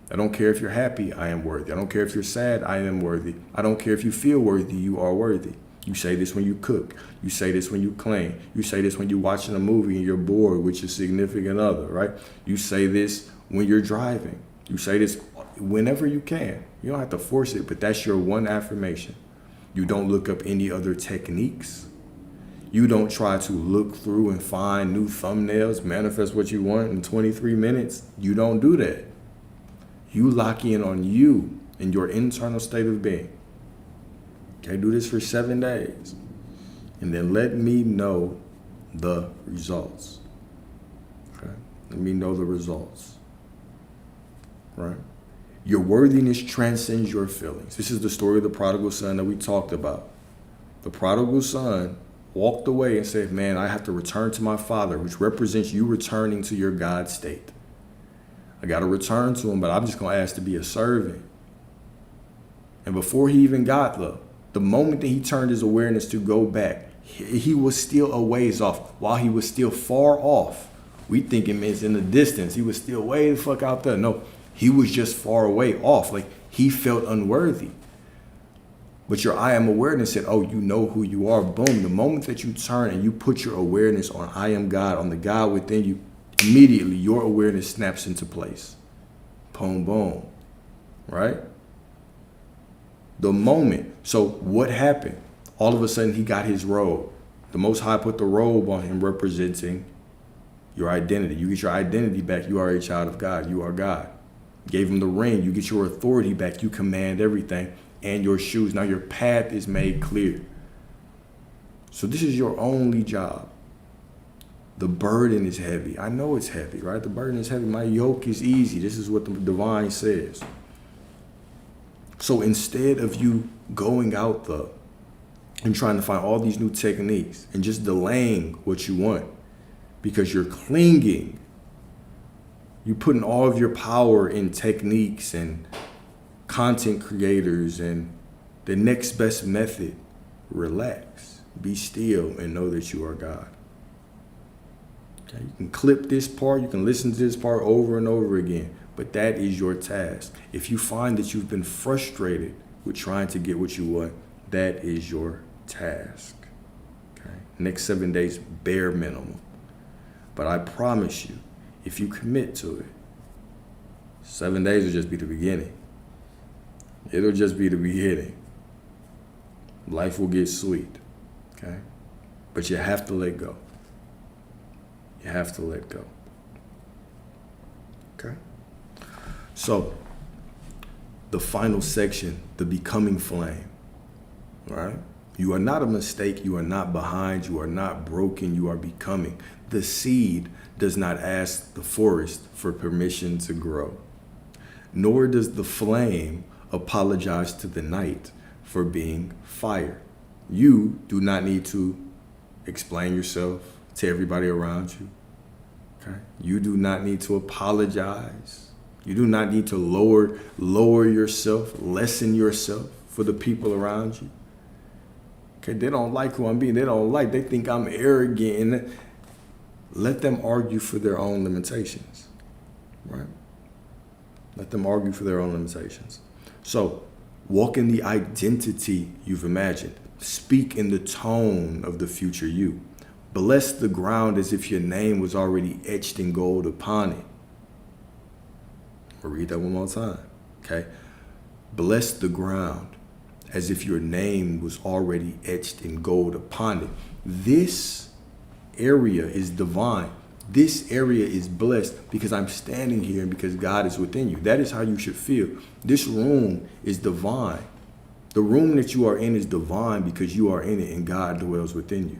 I don't care if you're happy, I am worthy. I don't care if you're sad, I am worthy. I don't care if you feel worthy, you are worthy. You say this when you cook. You say this when you clean. You say this when you're watching a movie and you're bored with your significant other, right? You say this when you're driving. You say this whenever you can. You don't have to force it, but that's your one affirmation. You don't look up any other techniques. You don't try to look through and find new thumbnails, manifest what you want in 23 minutes. You don't do that. You lock in on you and your internal state of being. Okay, do this for 7 days. And then let me know the results. Okay, let me know the results. Right? Your worthiness transcends your feelings. This is the story of the prodigal son that we talked about. The prodigal son walked away and said, man, I have to return to my father, which represents you returning to your God state. I got to return to him, but I'm just going to ask to be a servant. And before he even got the moment that he turned his awareness to go back, he was still a ways off. While he was still far off, we think it means in the distance. He was still way the fuck out there. No, he was just far away off. Like, he felt unworthy. But your I am awareness said, oh, you know who you are. Boom. The moment that you turn and you put your awareness on I am God, on the God within you, immediately your awareness snaps into place. Boom, boom. Right? The moment. So what happened? All of a sudden he got his robe. The Most High put the robe on him, representing your identity. You get your identity back. You are a child of God. You are God. Gave him the ring. You get your authority back. You command everything. And your shoes. Now your path is made clear. So this is your only job. The burden is heavy. I know it's heavy, right? The burden is heavy. My yoke is easy. This is what the divine says. So instead of you going out there and trying to find all these new techniques and just delaying what you want because you're clinging, you're putting all of your power in techniques and content creators and the next best method, relax, be still, and know that you are God. Okay? You can clip this part, you can listen to this part over and over again, but that is your task. If you find that you've been frustrated with trying to get what you want, that is your task. Okay? Next 7 days, bare minimum. But I promise you, if you commit to it, 7 days will just be the beginning. It'll just be the beginning. Life will get sweet. Okay? But you have to let go. You have to let go. Okay? So, the final section, the becoming flame. Right? You are not a mistake. You are not behind. You are not broken. You are becoming. The seed does not ask the forest for permission to grow. Nor does the flame apologize to the night for being fire. You do not need to explain yourself to everybody around you. Okay? You do not need to apologize. You do not need to lower yourself, lessen yourself for the people around you. Okay, they don't like who I'm being. They think I'm arrogant. And let them argue for their own limitations. Right? Let them argue for their own limitations. So, walk in the identity you've imagined. Speak in the tone of the future you. Bless the ground as if your name was already etched in gold upon it. I'll read that one more time. Okay? Bless the ground as if your name was already etched in gold upon it. This area is divine. This area is blessed because I'm standing here and because God is within you. That is how you should feel. This room is divine. The room that you are in is divine because you are in it and God dwells within you.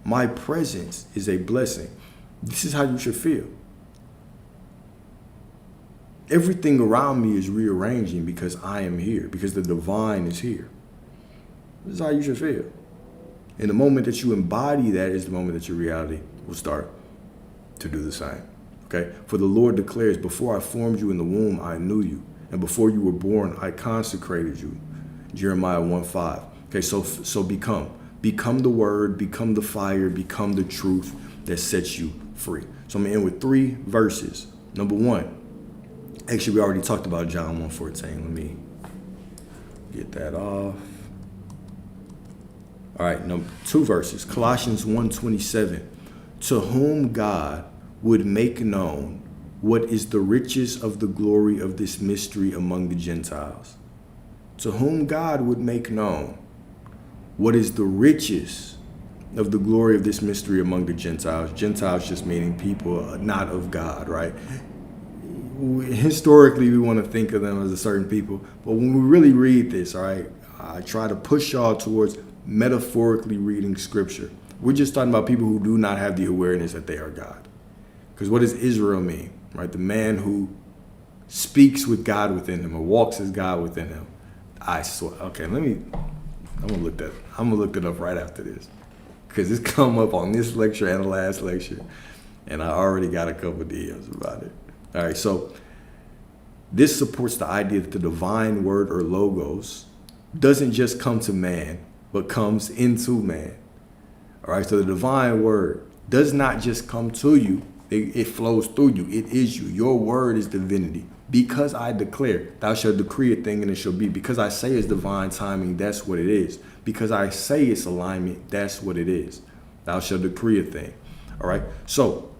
My presence is a blessing. This is how you should feel. Everything around me is rearranging because I am here, because the divine is here. This is how you should feel. And the moment that you embody that is the moment that your reality will start to do the same. Okay? For the Lord declares, before I formed you in the womb, I knew you. And before you were born, I consecrated you. Jeremiah 1:5. Okay, so become. Become the word, become the fire, become the truth that sets you free. So I'm going to end with 3 verses. Number 1. Actually, we already talked about John 1:14. Let me get that off. All right, 2 verses. Colossians 1:27. To whom God would make known what is the riches of the glory of this mystery among the Gentiles. To whom God would make known what is the riches of the glory of this mystery among the Gentiles. Gentiles just meaning people not of God, right? Historically, we want to think of them as a certain people, but when we really read this, all right, I try to push y'all towards metaphorically reading scripture. We're just talking about people who do not have the awareness that they are God. Because what does Israel mean, right? The man who speaks with God within him or walks as God within him. I swear. Okay, I'm gonna look that up right after this, because it's come up on this lecture and the last lecture, and I already got a couple DMs about it. All right, so this supports the idea that the divine word or logos doesn't just come to man, but comes into man. All right, so the divine word does not just come to you, it flows through you. It is you. Your word is divinity. Because I declare, thou shalt decree a thing and it shall be. Because I say it's divine timing, that's what it is. Because I say it's alignment, that's what it is. Thou shalt decree a thing. All right, so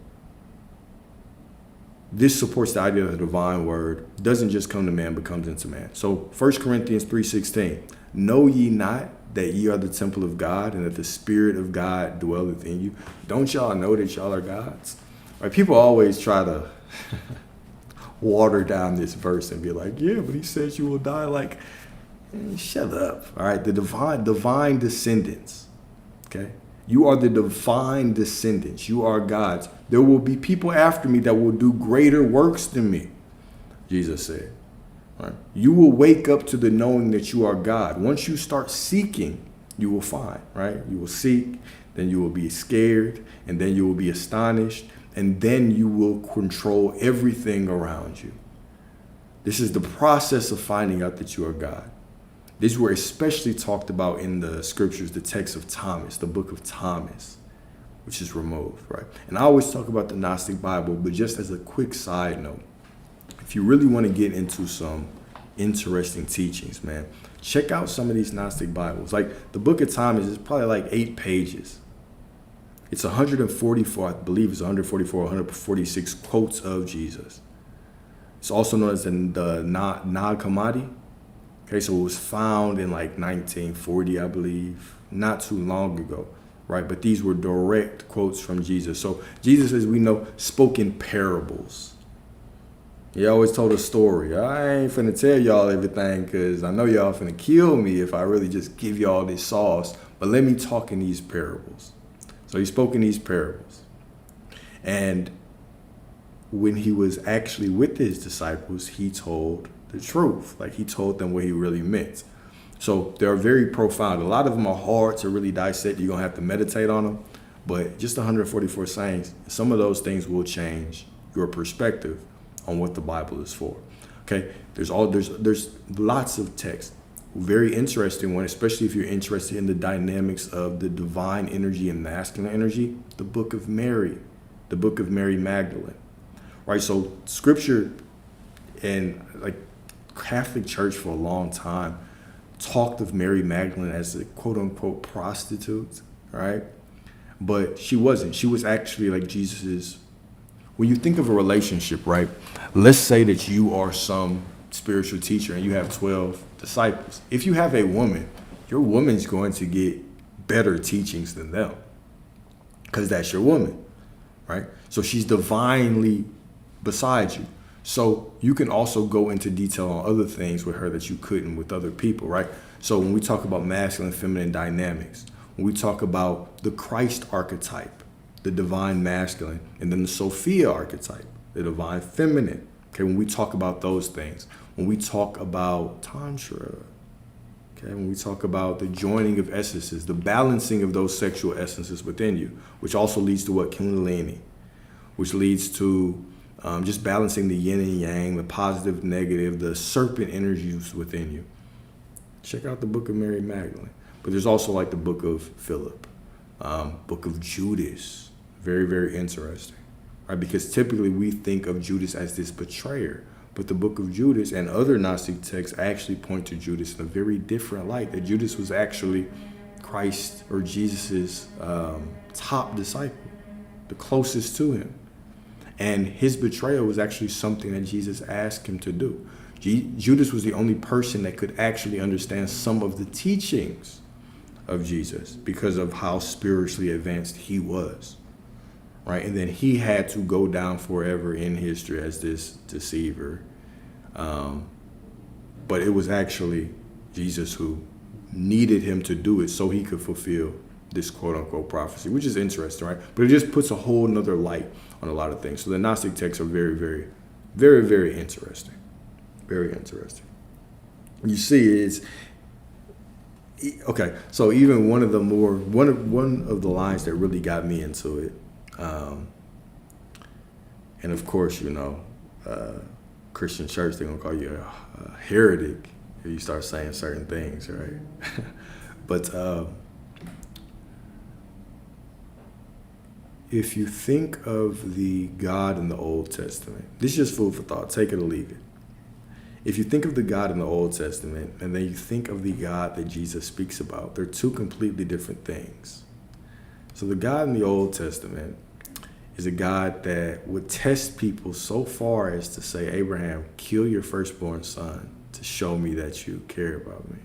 this supports the idea that the divine word doesn't just come to man, but comes into man. So 1 Corinthians 3:16, know ye not that ye are the temple of God and that the Spirit of God dwelleth in you? Don't y'all know that y'all are God's? Right? People always try to water down this verse and be like, yeah, but he says you will die. Like, shut up. All right, the divine descendants. Okay, you are the divine descendants. You are God's. There will be people after me that will do greater works than me, Jesus said. Right? You will wake up to the knowing that you are God. Once you start seeking, you will find, right? You will seek, then you will be scared, and then you will be astonished, and then you will control everything around you. This is the process of finding out that you are God. These were especially talked about in the scriptures, the text of Thomas, the book of Thomas, which is removed, right? And I always talk about the Gnostic Bible, but just as a quick side note, if you really want to get into some interesting teachings, man, check out some of these Gnostic Bibles. Like the book of Thomas is probably like 8 pages. It's 144, I believe it's 144, 146 quotes of Jesus. It's also known as the Nag Hammadi. Okay, so it was found in like 1940, I believe, not too long ago, right? But these were direct quotes from Jesus. So Jesus, as we know, spoke in parables. He always told a story. I ain't finna tell y'all everything because I know y'all finna kill me if I really just give y'all this sauce. But let me talk in these parables. So he spoke in these parables. And when he was actually with his disciples, he told the truth. Like he told them what he really meant. So they're very profound. A lot of them are hard to really dissect. You're going to have to meditate on them. But just 144 sayings, some of those things will change your perspective on what the Bible is for. Okay, there's lots of text. Very interesting one, especially if you're interested in the dynamics of the divine energy and masculine energy, the book of Mary Magdalene. Right, so scripture and like Catholic Church for a long time talked of Mary Magdalene as a quote unquote prostitute, right? But she wasn't. She was actually like Jesus's. When you think of a relationship, right? Let's say that you are some spiritual teacher and you have 12 disciples. If you have a woman, your woman's going to get better teachings than them because that's your woman, right? So she's divinely beside you. So you can also go into detail on other things with her that you couldn't with other people, right? So when we talk about masculine and feminine dynamics, when we talk about the Christ archetype, the divine masculine, and then the Sophia archetype, the divine feminine. Okay, when we talk about those things, when we talk about Tantra, okay, when we talk about the joining of essences, the balancing of those sexual essences within you, which also leads to what? Kundalini, which leads to just balancing the yin and yang, the positive, negative, the serpent energies within you. Check out the book of Mary Magdalene. But there's also like the book of Philip, book of Judas. Very, very interesting, right? Because typically we think of Judas as this betrayer, but the book of Judas and other Gnostic texts actually point to Judas in a very different light, that Judas was actually Christ or Jesus's top disciple, the closest to him. And his betrayal was actually something that Jesus asked him to do. Judas was the only person that could actually understand some of the teachings of Jesus because of how spiritually advanced he was, right? And then he had to go down forever in history as this deceiver. But it was actually Jesus who needed him to do it so he could fulfill this quote unquote prophecy, which is interesting, right? But it just puts a whole nother light on a lot of things. So the Gnostic texts are very, very, very, very interesting. Very interesting. You see, it's okay. So even one of the lines that really got me into it, and of course, Christian church, they're gonna call you a heretic if you start saying certain things, right? But if you think of the God in the Old Testament, this is just food for thought. Take it or leave it. If you think of the God in the Old Testament and then you think of the God that Jesus speaks about, they're two completely different things. So the God in the Old Testament is a God that would test people so far as to say, Abraham, kill your firstborn son to show me that you care about me.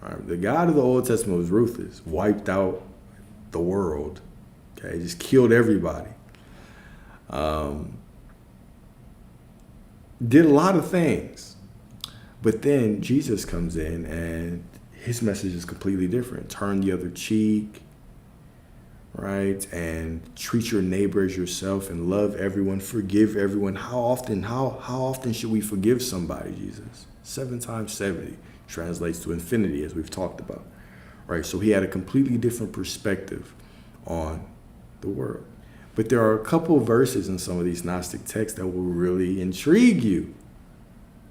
All right. The God of the Old Testament was ruthless, wiped out the world, okay, just killed everybody. Did a lot of things. But then Jesus comes in and his message is completely different. Turn the other cheek, right? And treat your neighbor as yourself and love everyone, forgive everyone. How often should we forgive somebody, Jesus? 7 times 70 translates to infinity, as we've talked about, right? So he had a completely different perspective on the world. But there are a couple of verses in some of these Gnostic texts that will really intrigue you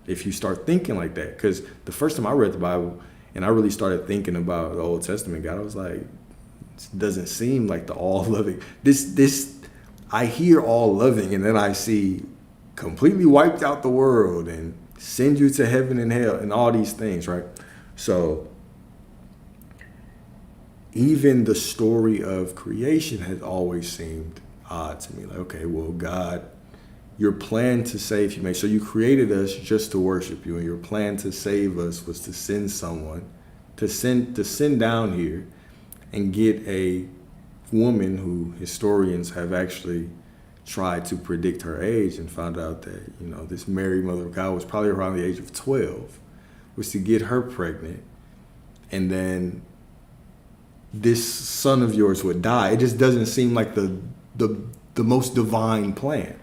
if you start thinking like that. Because the first time I read the Bible and I really started thinking about the Old Testament God, I was like, this doesn't seem like the all-loving. I hear all-loving and then I see completely wiped out the world and send you to heaven and hell and all these things, right? So even the story of creation has always seemed odd to me. Like, okay, well, God, your plan to save humanity. So you created us just to worship you, and your plan to save us was to send someone, to send down here and get a woman who historians have actually tried to predict her age and found out that, this Mary, mother of God, was probably around the age of 12, was to get her pregnant. And then this son of yours would die. It just doesn't seem like the most divine plan,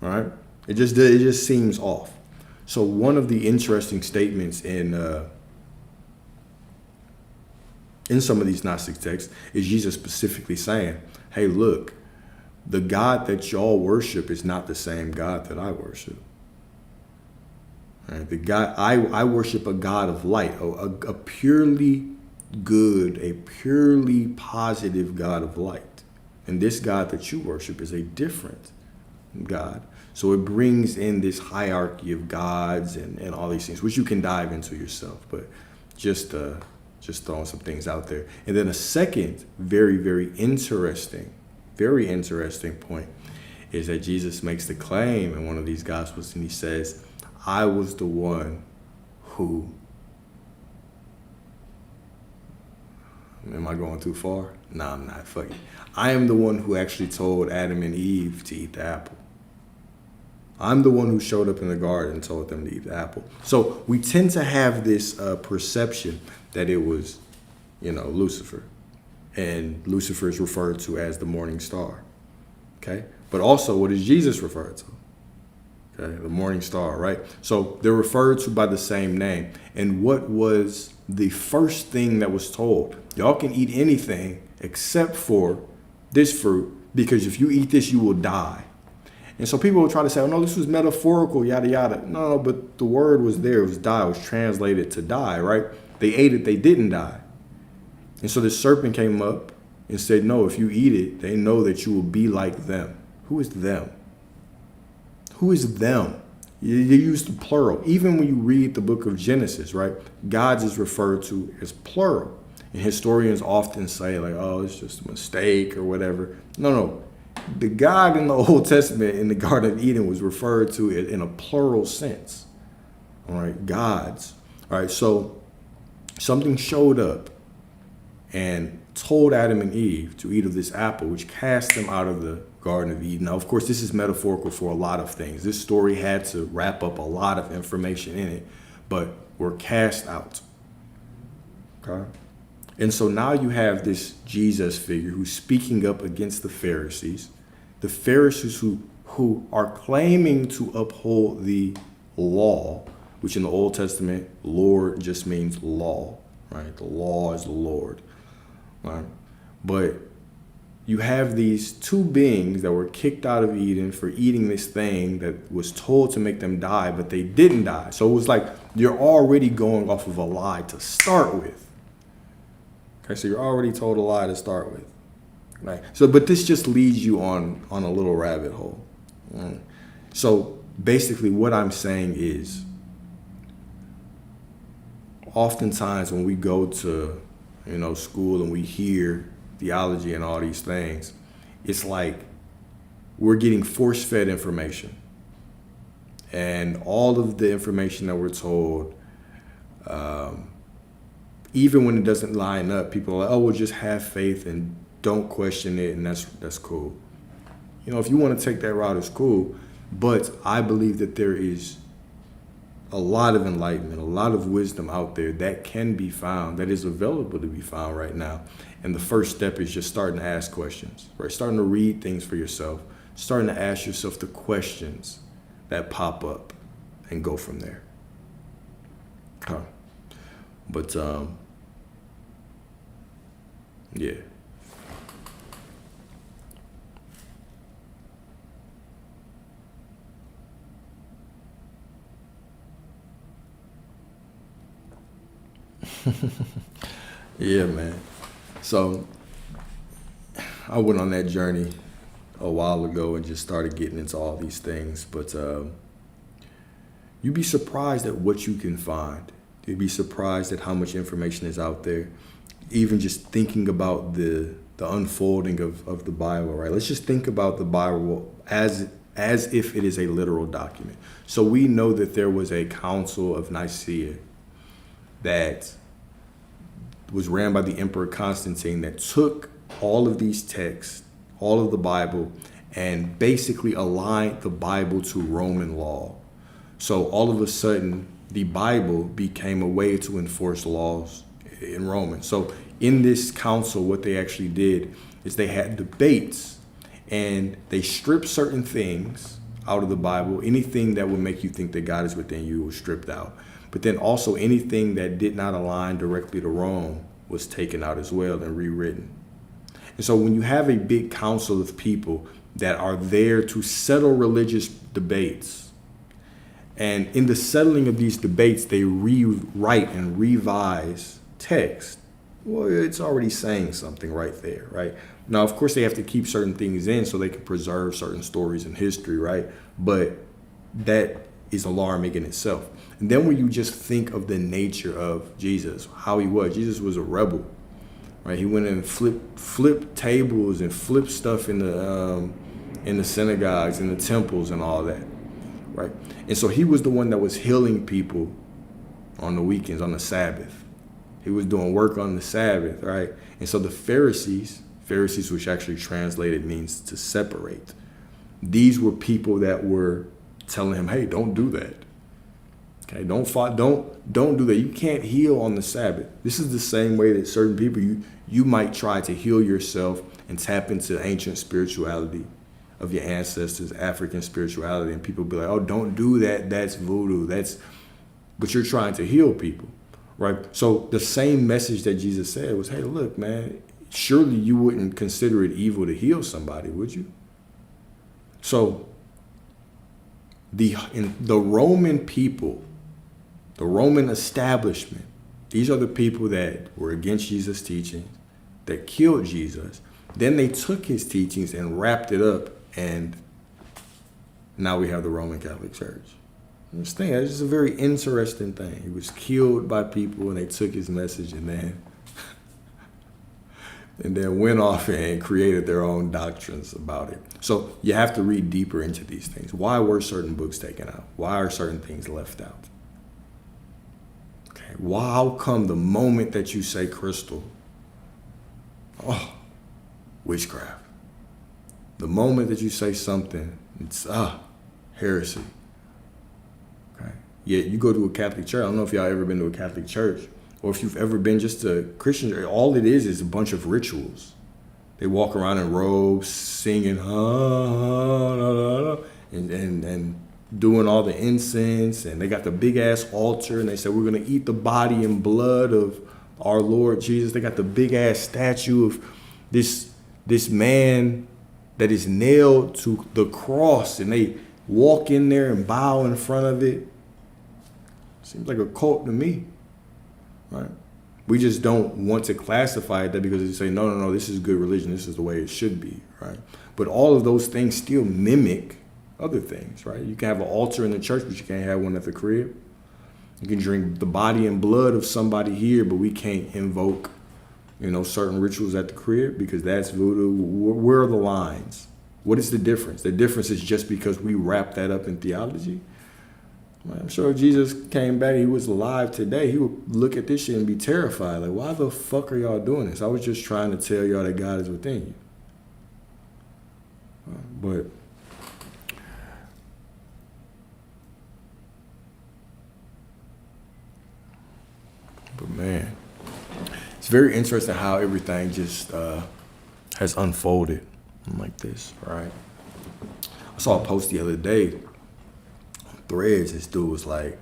right? It just seems off. So one of the interesting statements in some of these Gnostic texts is Jesus specifically saying, hey, look, the God that y'all worship is not the same God that I worship. Right? The God I worship a God of light, a purely good, a purely positive God of light. And this God that you worship is a different God. So it brings in this hierarchy of gods and all these things, which you can dive into yourself, but just throwing some things out there. And then a second very, very interesting point is that Jesus makes the claim in one of these gospels and he says, I was the one who, am I going too far? No, I'm not. Fuck it. I am the one who actually told Adam and Eve to eat the apple. I'm the one who showed up in the garden and told them to eat the apple. So we tend to have this perception that it was, Lucifer. And Lucifer is referred to as the morning star. Okay? But also, what is Jesus referred to? Okay, the morning star, right? So they're referred to by the same name. And what was the first thing that was told? Y'all can eat anything except for this fruit, because if you eat this, you will die. And so people will try to say, oh, no, this was metaphorical, yada, yada. No, but the word was there. It was die. It was translated to die, right? They ate it, they didn't die. And so the serpent came up and said, no, if you eat it, they know that you will be like them. Who is them? Who is them? You use the plural. Even when you read the book of Genesis, right? Gods is referred to as plural. And historians often say like, oh, it's just a mistake or whatever. No. The God in the Old Testament in the Garden of Eden was referred to in a plural sense. All right, gods. All right, so something showed up and told Adam and Eve to eat of this apple, which cast them out of the Garden of Eden. Now, of course, this is metaphorical for a lot of things. This story had to wrap up a lot of information in it, but we're cast out. Okay? And so now you have this Jesus figure who's speaking up against the Pharisees who are claiming to uphold the law, which in the Old Testament, Lord just means law, right? The law is the Lord, right? But you have these two beings that were kicked out of Eden for eating this thing that was told to make them die, but they didn't die. So it was like you're already going off of a lie to start with. Okay, so you're already told a lie to start with. Right? So, but this just leads you on a little rabbit hole. Right? So basically what I'm saying is, oftentimes when we go to, school and we hear theology and all these things, it's like we're getting force-fed information. And all of the information that we're told, even when it doesn't line up, people are like, oh, well, just have faith and don't question it, and that's cool. If you want to take that route, it's cool. But I believe that there is a lot of enlightenment, a lot of wisdom out there that can be found, that is available to be found right now. And the first step is just starting to ask questions, right? Starting to read things for yourself, starting to ask yourself the questions that pop up and go from there. Huh. But, yeah. Yeah, man. So I went on that journey a while ago and just started getting into all these things. But you'd be surprised at what you can find. You'd be surprised at how much information is out there. Even just thinking about the unfolding of the Bible, right? Let's just think about the Bible as if it is a literal document. So we know that there was a Council of Nicaea that was ran by the Emperor Constantine that took all of these texts, all of the Bible, and basically aligned the Bible to Roman law. So all of a sudden, the Bible became a way to enforce laws in Roman. So in this council, what they actually did is they had debates and they stripped certain things out of the Bible. Anything that would make you think that God is within you was stripped out. But then also anything that did not align directly to Rome was taken out as well and rewritten. And so when you have a big council of people that are there to settle religious debates, and in the settling of these debates, they rewrite and revise text, well, it's already saying something right there, right? Now, of course, they have to keep certain things in so they can preserve certain stories in history, right? But that is alarming in itself. And then when you just think of the nature of Jesus, how he was, Jesus was a rebel, right? He went and flipped tables and flipped stuff in the synagogues and the temples and all that, right? And so he was the one that was healing people on the weekends, on the Sabbath. He was doing work on the Sabbath, right? And so the Pharisees, which actually translated means to separate, these were people that were telling him, hey, don't do that. Okay, don't do that. You can't heal on the Sabbath. This is the same way that certain people, you might try to heal yourself and tap into ancient spirituality of your ancestors, African spirituality, and people be like, oh, don't do that. That's voodoo. But you're trying to heal people, right? So the same message that Jesus said was, hey, look, man, surely you wouldn't consider it evil to heal somebody, would you? So the Roman people, the Roman establishment, These are the people that were against Jesus' teachings, that killed Jesus. Then they took his teachings and wrapped it up, and now we have the Roman Catholic Church. Understand? It's just a very interesting thing. He was killed by people, and they took his message, and then went off and created their own doctrines about it. So you have to read deeper into these things. Why were certain books taken out? Why are certain things left out? Okay. How come the moment that you say crystal, oh, witchcraft. The moment that you say something, it's heresy. Okay. Yet you go to a Catholic church. I don't know if y'all ever been to a Catholic church, or if you've ever been just a Christian church. All it is a bunch of rituals. They walk around in robes, singing, and doing all the incense, and they got the big ass altar, and they say, we're gonna eat the body and blood of our Lord Jesus. They got the big ass statue of this man that is nailed to the cross, and they walk in there and bow in front of it. Seems like a cult to me, right? We just don't want to classify it that because they say, no, this is good religion. This is the way it should be, right? But all of those things still mimic other things, right? You can have an altar in the church, but you can't have one at the crib. You can drink the body and blood of somebody here, but we can't invoke, certain rituals at the crib because that's voodoo. Where are the lines? What is the difference? The difference is just because we wrap that up in theology. I'm sure if Jesus came back, he was alive today, he would look at this shit and be terrified. Like, why the fuck are y'all doing this? I was just trying to tell y'all that God is within you. But man, it's very interesting how everything just has unfolded like this, right? I saw a post the other day on Threads. This dude was like,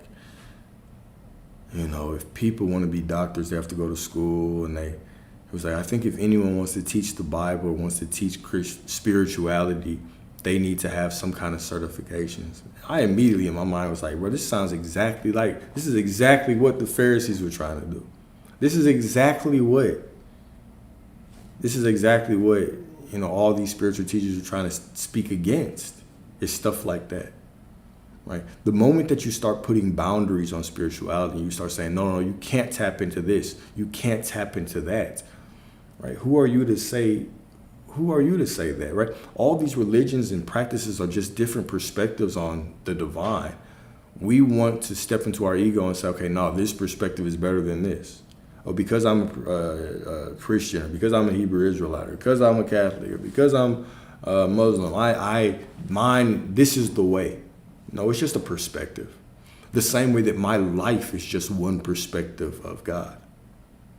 if people want to be doctors, they have to go to school. And it was like, I think if anyone wants to teach the Bible or wants to teach spirituality, they need to have some kind of certifications. I immediately in my mind was like, bro, this is exactly what the Pharisees were trying to do. This is exactly what all these spiritual teachers are trying to speak against, is stuff like that, right? The moment that you start putting boundaries on spirituality, you start saying, no, you can't tap into this, you can't tap into that, right? Who are you to say that, right? All these religions and practices are just different perspectives on the divine. We want to step into our ego and say, okay, no, this perspective is better than this. Or because I'm a Christian, or because I'm a Hebrew Israelite, or because I'm a Catholic, or because I'm a Muslim, this is the way. No, it's just a perspective. The same way that my life is just one perspective of God.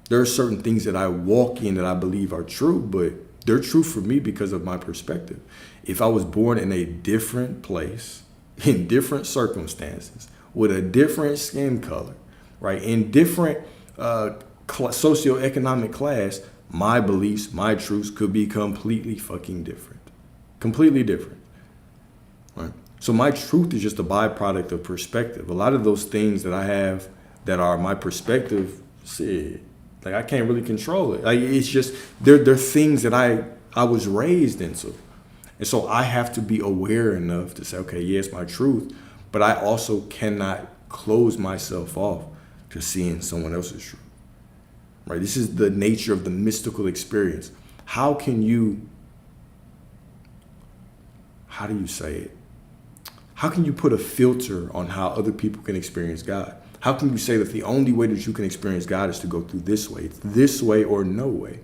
There are certain things that I walk in that I believe are true, but they're true for me because of my perspective. If I was born in a different place, in different circumstances, with a different skin color, right, in different socioeconomic class, my beliefs, my truths could be completely fucking different. Completely different, right? So my truth is just a byproduct of perspective. A lot of those things that I have that are my perspective, I can't really control it. It's just, they're things that I was raised into. And so I have to be aware enough to say, okay, yeah, it's my truth, but I also cannot close myself off to seeing someone else's truth, right? This is the nature of the mystical experience. How do you say it? How can you put a filter on how other people can experience God? How can you say that the only way that you can experience God is to go through this way? It's this way or no way.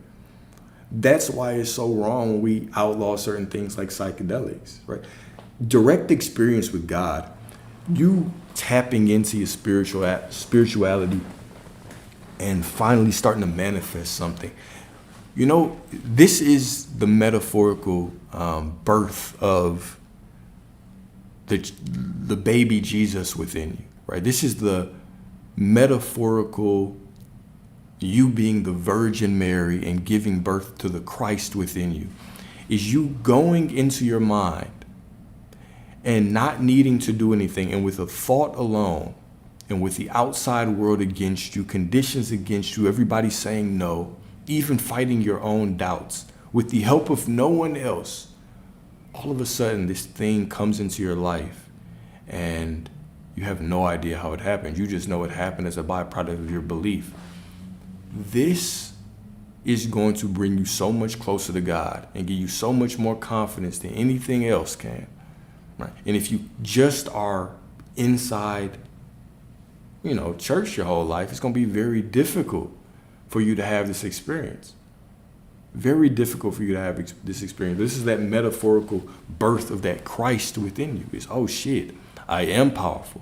That's why it's so wrong when we outlaw certain things like psychedelics, right? Direct experience with God, you tapping into your spirituality and finally starting to manifest something. This is the metaphorical birth of the baby Jesus within you, right? This is the metaphorical you being the Virgin Mary and giving birth to the Christ within you. Is you going into your mind and not needing to do anything, and with a thought alone, And with the outside world against you, conditions against you, everybody saying no, even fighting your own doubts, with the help of no one else, all of a sudden this thing comes into your life and you have no idea how it happened. You just know it happened as a byproduct of your belief. This is going to bring you so much closer to God and give you so much more confidence than anything else can. Right? And if you just are inside, church your whole life, it's going to be very difficult for you to have this experience. Very difficult for you to have this experience. This is that metaphorical birth of that Christ within you. It's, oh shit, I am powerful.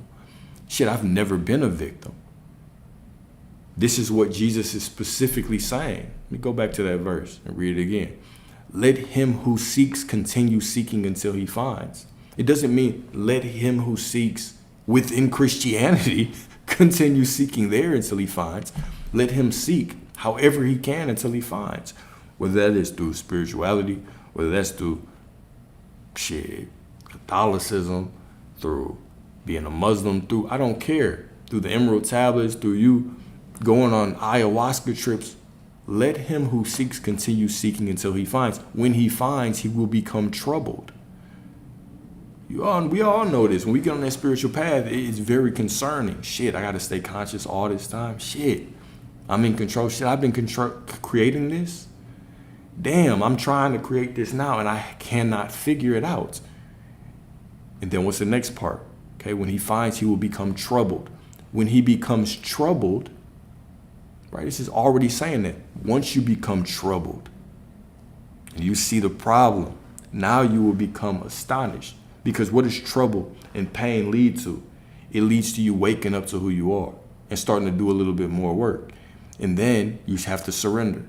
Shit, I've never been a victim. This is what Jesus is specifically saying. Let me go back to that verse and read it again. Let him who seeks continue seeking until he finds. It doesn't mean let him who seeks within Christianity continue seeking there until he finds. Let him seek however he can until he finds. Whether that is through spirituality, whether that's through Catholicism, through being a Muslim, I don't care, through the Emerald Tablets, through you going on ayahuasca trips. Let him who seeks continue seeking until he finds. When he finds, he will become troubled. We all know this. When we get on that spiritual path, it's very concerning. Shit, I got to stay conscious all this time. Shit, I'm in control. Shit, I've been creating this. Damn, I'm trying to create this now and I cannot figure it out. And then what's the next part? Okay, when he finds, he will become troubled. When he becomes troubled, right, this is already saying that once you become troubled and you see the problem, now you will become astonished. Because what does trouble and pain lead to? It leads to you waking up to who you are and starting to do a little bit more work. And then you have to surrender.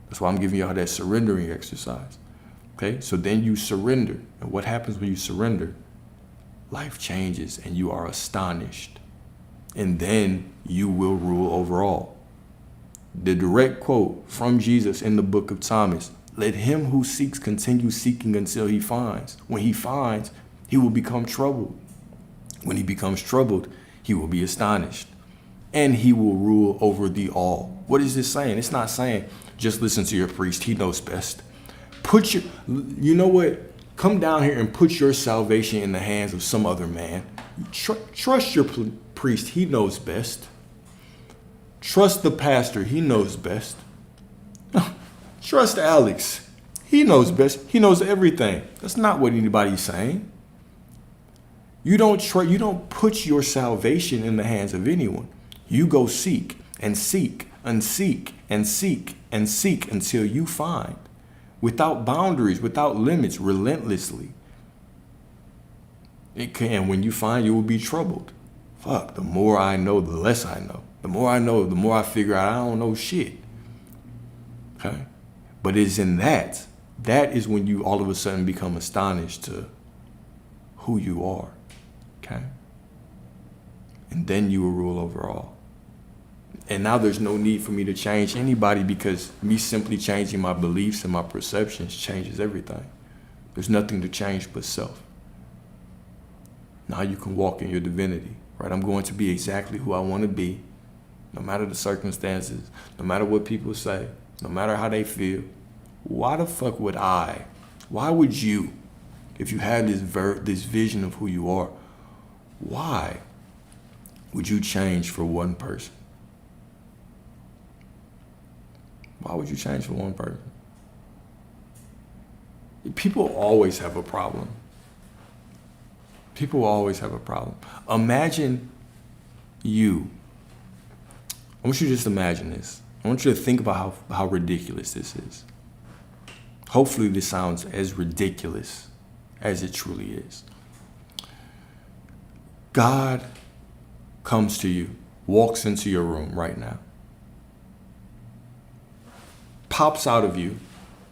That's why I'm giving y'all that surrendering exercise. Okay, so then you surrender. And what happens when you surrender? Life changes and you are astonished. And then you will rule over all. The direct quote from Jesus in the book of Thomas, let him who seeks continue seeking until he finds. When he finds, he will become troubled. When he becomes troubled, he will be astonished. And he will rule over the all. What is this saying? It's not saying just listen to your priest. He knows best. You know what? Come down here and put your salvation in the hands of some other man. Trust your priest. He knows best. Trust the pastor. He knows best. Trust Alex. He knows best. He knows everything. That's not what anybody's saying. You don't put your salvation in the hands of anyone. You go seek and seek and seek and seek and seek until you find. Without boundaries, without limits, relentlessly. When you find, you will be troubled. Fuck, the more I know, the less I know. The more I know, the more I figure out I don't know shit. Okay? But it's in that is when you all of a sudden become astonished to who you are. Okay? And then you will rule over all. And now there's no need for me to change anybody because me simply changing my beliefs and my perceptions changes everything. There's nothing to change but self. Now you can walk in your divinity, right? I'm going to be exactly who I want to be, no matter the circumstances, no matter what people say, no matter how they feel. Why the fuck would why would you, if you had this vision of who you are, why would you change for one person? Why would you change for one person? People always have a problem. People always have a problem. Imagine you. I want you to just imagine this. I want you to think about how ridiculous this is. Hopefully this sounds as ridiculous as it truly is. God comes to you, walks into your room right now, pops out of you,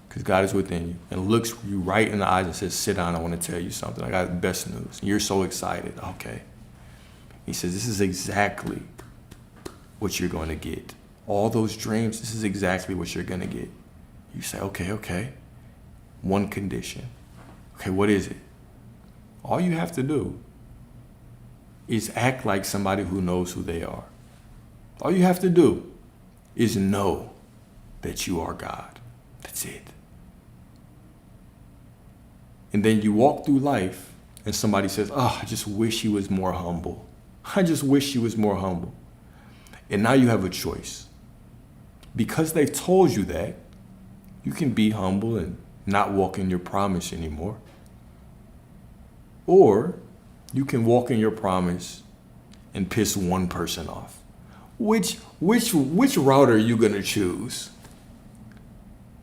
because God is within you, and looks you right in the eyes and says, sit down, I want to tell you something. I got the best news. And you're so excited. Okay. He says, this is exactly what you're going to get. All those dreams, this is exactly what you're going to get. You say, okay. One condition. Okay, what is it? All you have to do is act like somebody who knows who they are. All you have to do is know that you are God. That's it. And then you walk through life and somebody says, oh, I just wish he was more humble. I just wish he was more humble. And now you have a choice. Because they've told you that, you can be humble and not walk in your promise anymore. Or you can walk in your promise and piss one person off. Which route are you going to choose?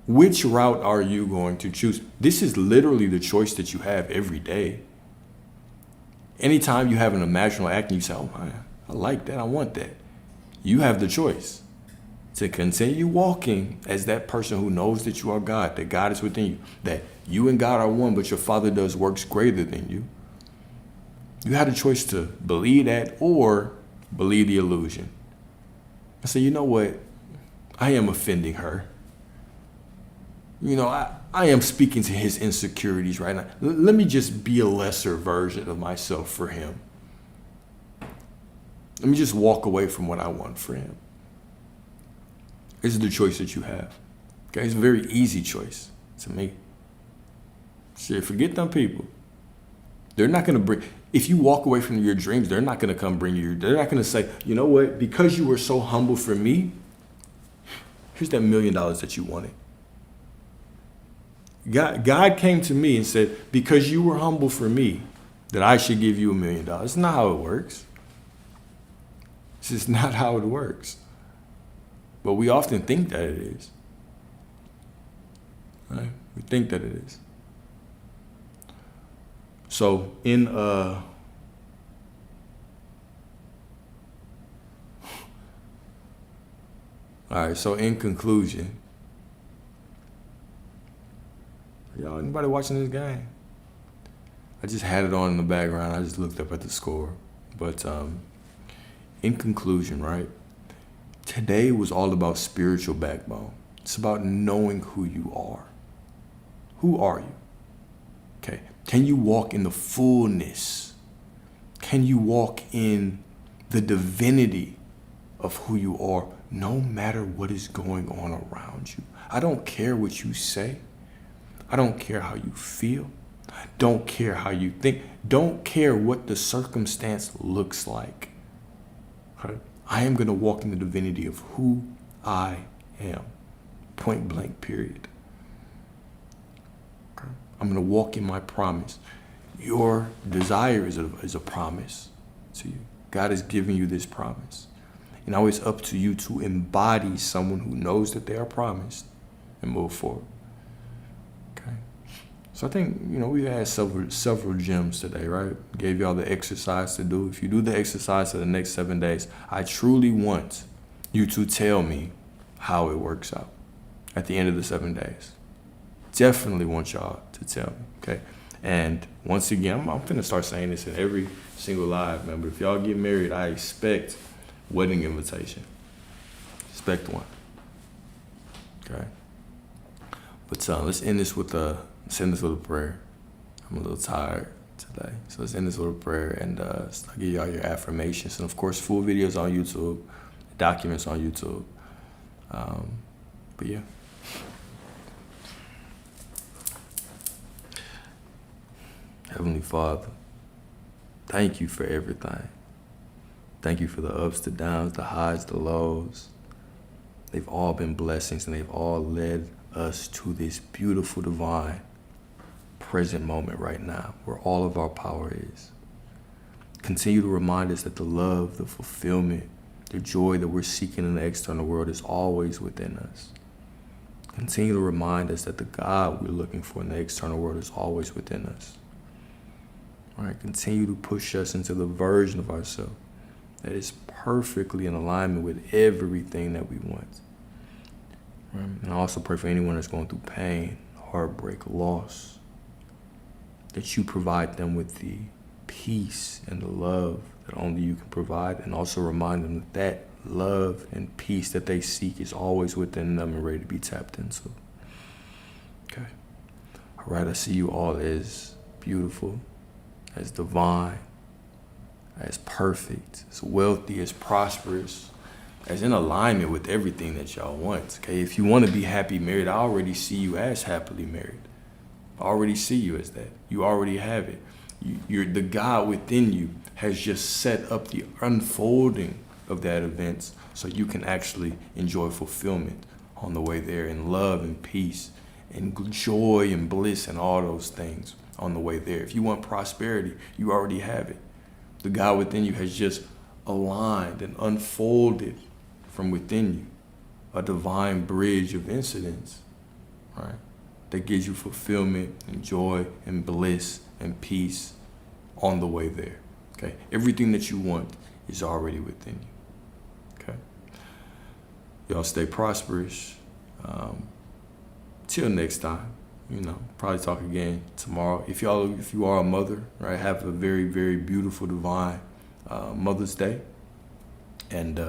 Which route are you going to choose? This is literally the choice that you have every day. Anytime you have an imaginal act and you say, oh man, I like that, I want that. You have the choice to continue walking as that person who knows that you are God, that God is within you, that you and God are one, but your Father does works greater than you. You had a choice to believe that or believe the illusion. I say, you know what? I am offending her. You know, I am speaking to his insecurities right now. Let me just be a lesser version of myself for him. Let me just walk away from what I want for him. This is the choice that you have. Okay, it's a very easy choice to make. Shit, forget them people. They're not going to bring, if you walk away from your dreams, they're not going to come bring you, they're not going to say, you know what, because you were so humble for me, here's that $1 million that you wanted. God came to me and said, because you were humble for me, that I should give you $1 million. That's not how it works. It's just not how it works. But we often think that it is. Right? We think that it is. So all right, so in conclusion, y'all, anybody watching this game? I just had it on in the background. I just looked up at the score. But in conclusion, right? Today was all about spiritual backbone. It's about knowing who you are. Who are you? Okay. Can you walk in the fullness? Can you walk in the divinity of who you are, no matter what is going on around you? I don't care what you say. I don't care how you feel. Don't care how you think. Don't care what the circumstance looks like. Okay? I am going to walk in the divinity of who I am. Point blank, period. Okay? I'm going to walk in my promise. Your desire is a promise to you. God is giving you this promise. And now it's up to you to embody someone who knows that they are promised and move forward. Okay? So I think, we had several gems today, right? Gave y'all the exercise to do. If you do the exercise for the next 7 days, I truly want you to tell me how it works out at the end of the 7 days. Definitely want y'all to tell me, okay? And once again, I'm going to start saying this in every single live, man. But if y'all get married, I expect wedding invitation. Expect one. Okay? But let's end this with a prayer. I'm a little tired today. So let's end this with a prayer, and I'll give y'all your affirmations. And of course, full videos on YouTube, documents on YouTube. But yeah. Heavenly Father, thank you for everything. Thank you for the ups, the downs, the highs, the lows. They've all been blessings, and they've all led us to this beautiful, divine, present moment right now, where all of our power is. Continue to remind us that the love, the fulfillment, the joy that we're seeking in the external world is always within us. Continue to remind us that the God we're looking for in the external world is always within us. All right, continue to push us into the version of ourselves that is perfectly in alignment with everything that we want. Right? And I also pray for anyone that's going through pain, heartbreak, loss, that you provide them with the peace and the love that only you can provide, and also remind them that that love and peace that they seek is always within them and ready to be tapped into. Okay. All right, I see you all as beautiful, as divine, as perfect, as wealthy, as prosperous, as in alignment with everything that y'all want. Okay, if you want to be happy married, I already see you as happily married. I already see you as that. You already have it. You're the God within you has just set up the unfolding of that events so you can actually enjoy fulfillment on the way there, and love and peace and joy and bliss and all those things on the way there. If you want prosperity, you already have it. The God within you has just aligned and unfolded from within you a divine bridge of incidents, right? That gives you fulfillment and joy and bliss and peace on the way there. Okay? Everything that you want is already within you. Okay? Y'all stay prosperous. Till next time, probably talk again tomorrow. If you are a mother, right, have a very, very beautiful, divine Mother's Day. And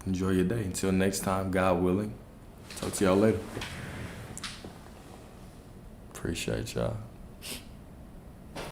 enjoy your day. Until next time, God willing. Talk to y'all later. Appreciate y'all.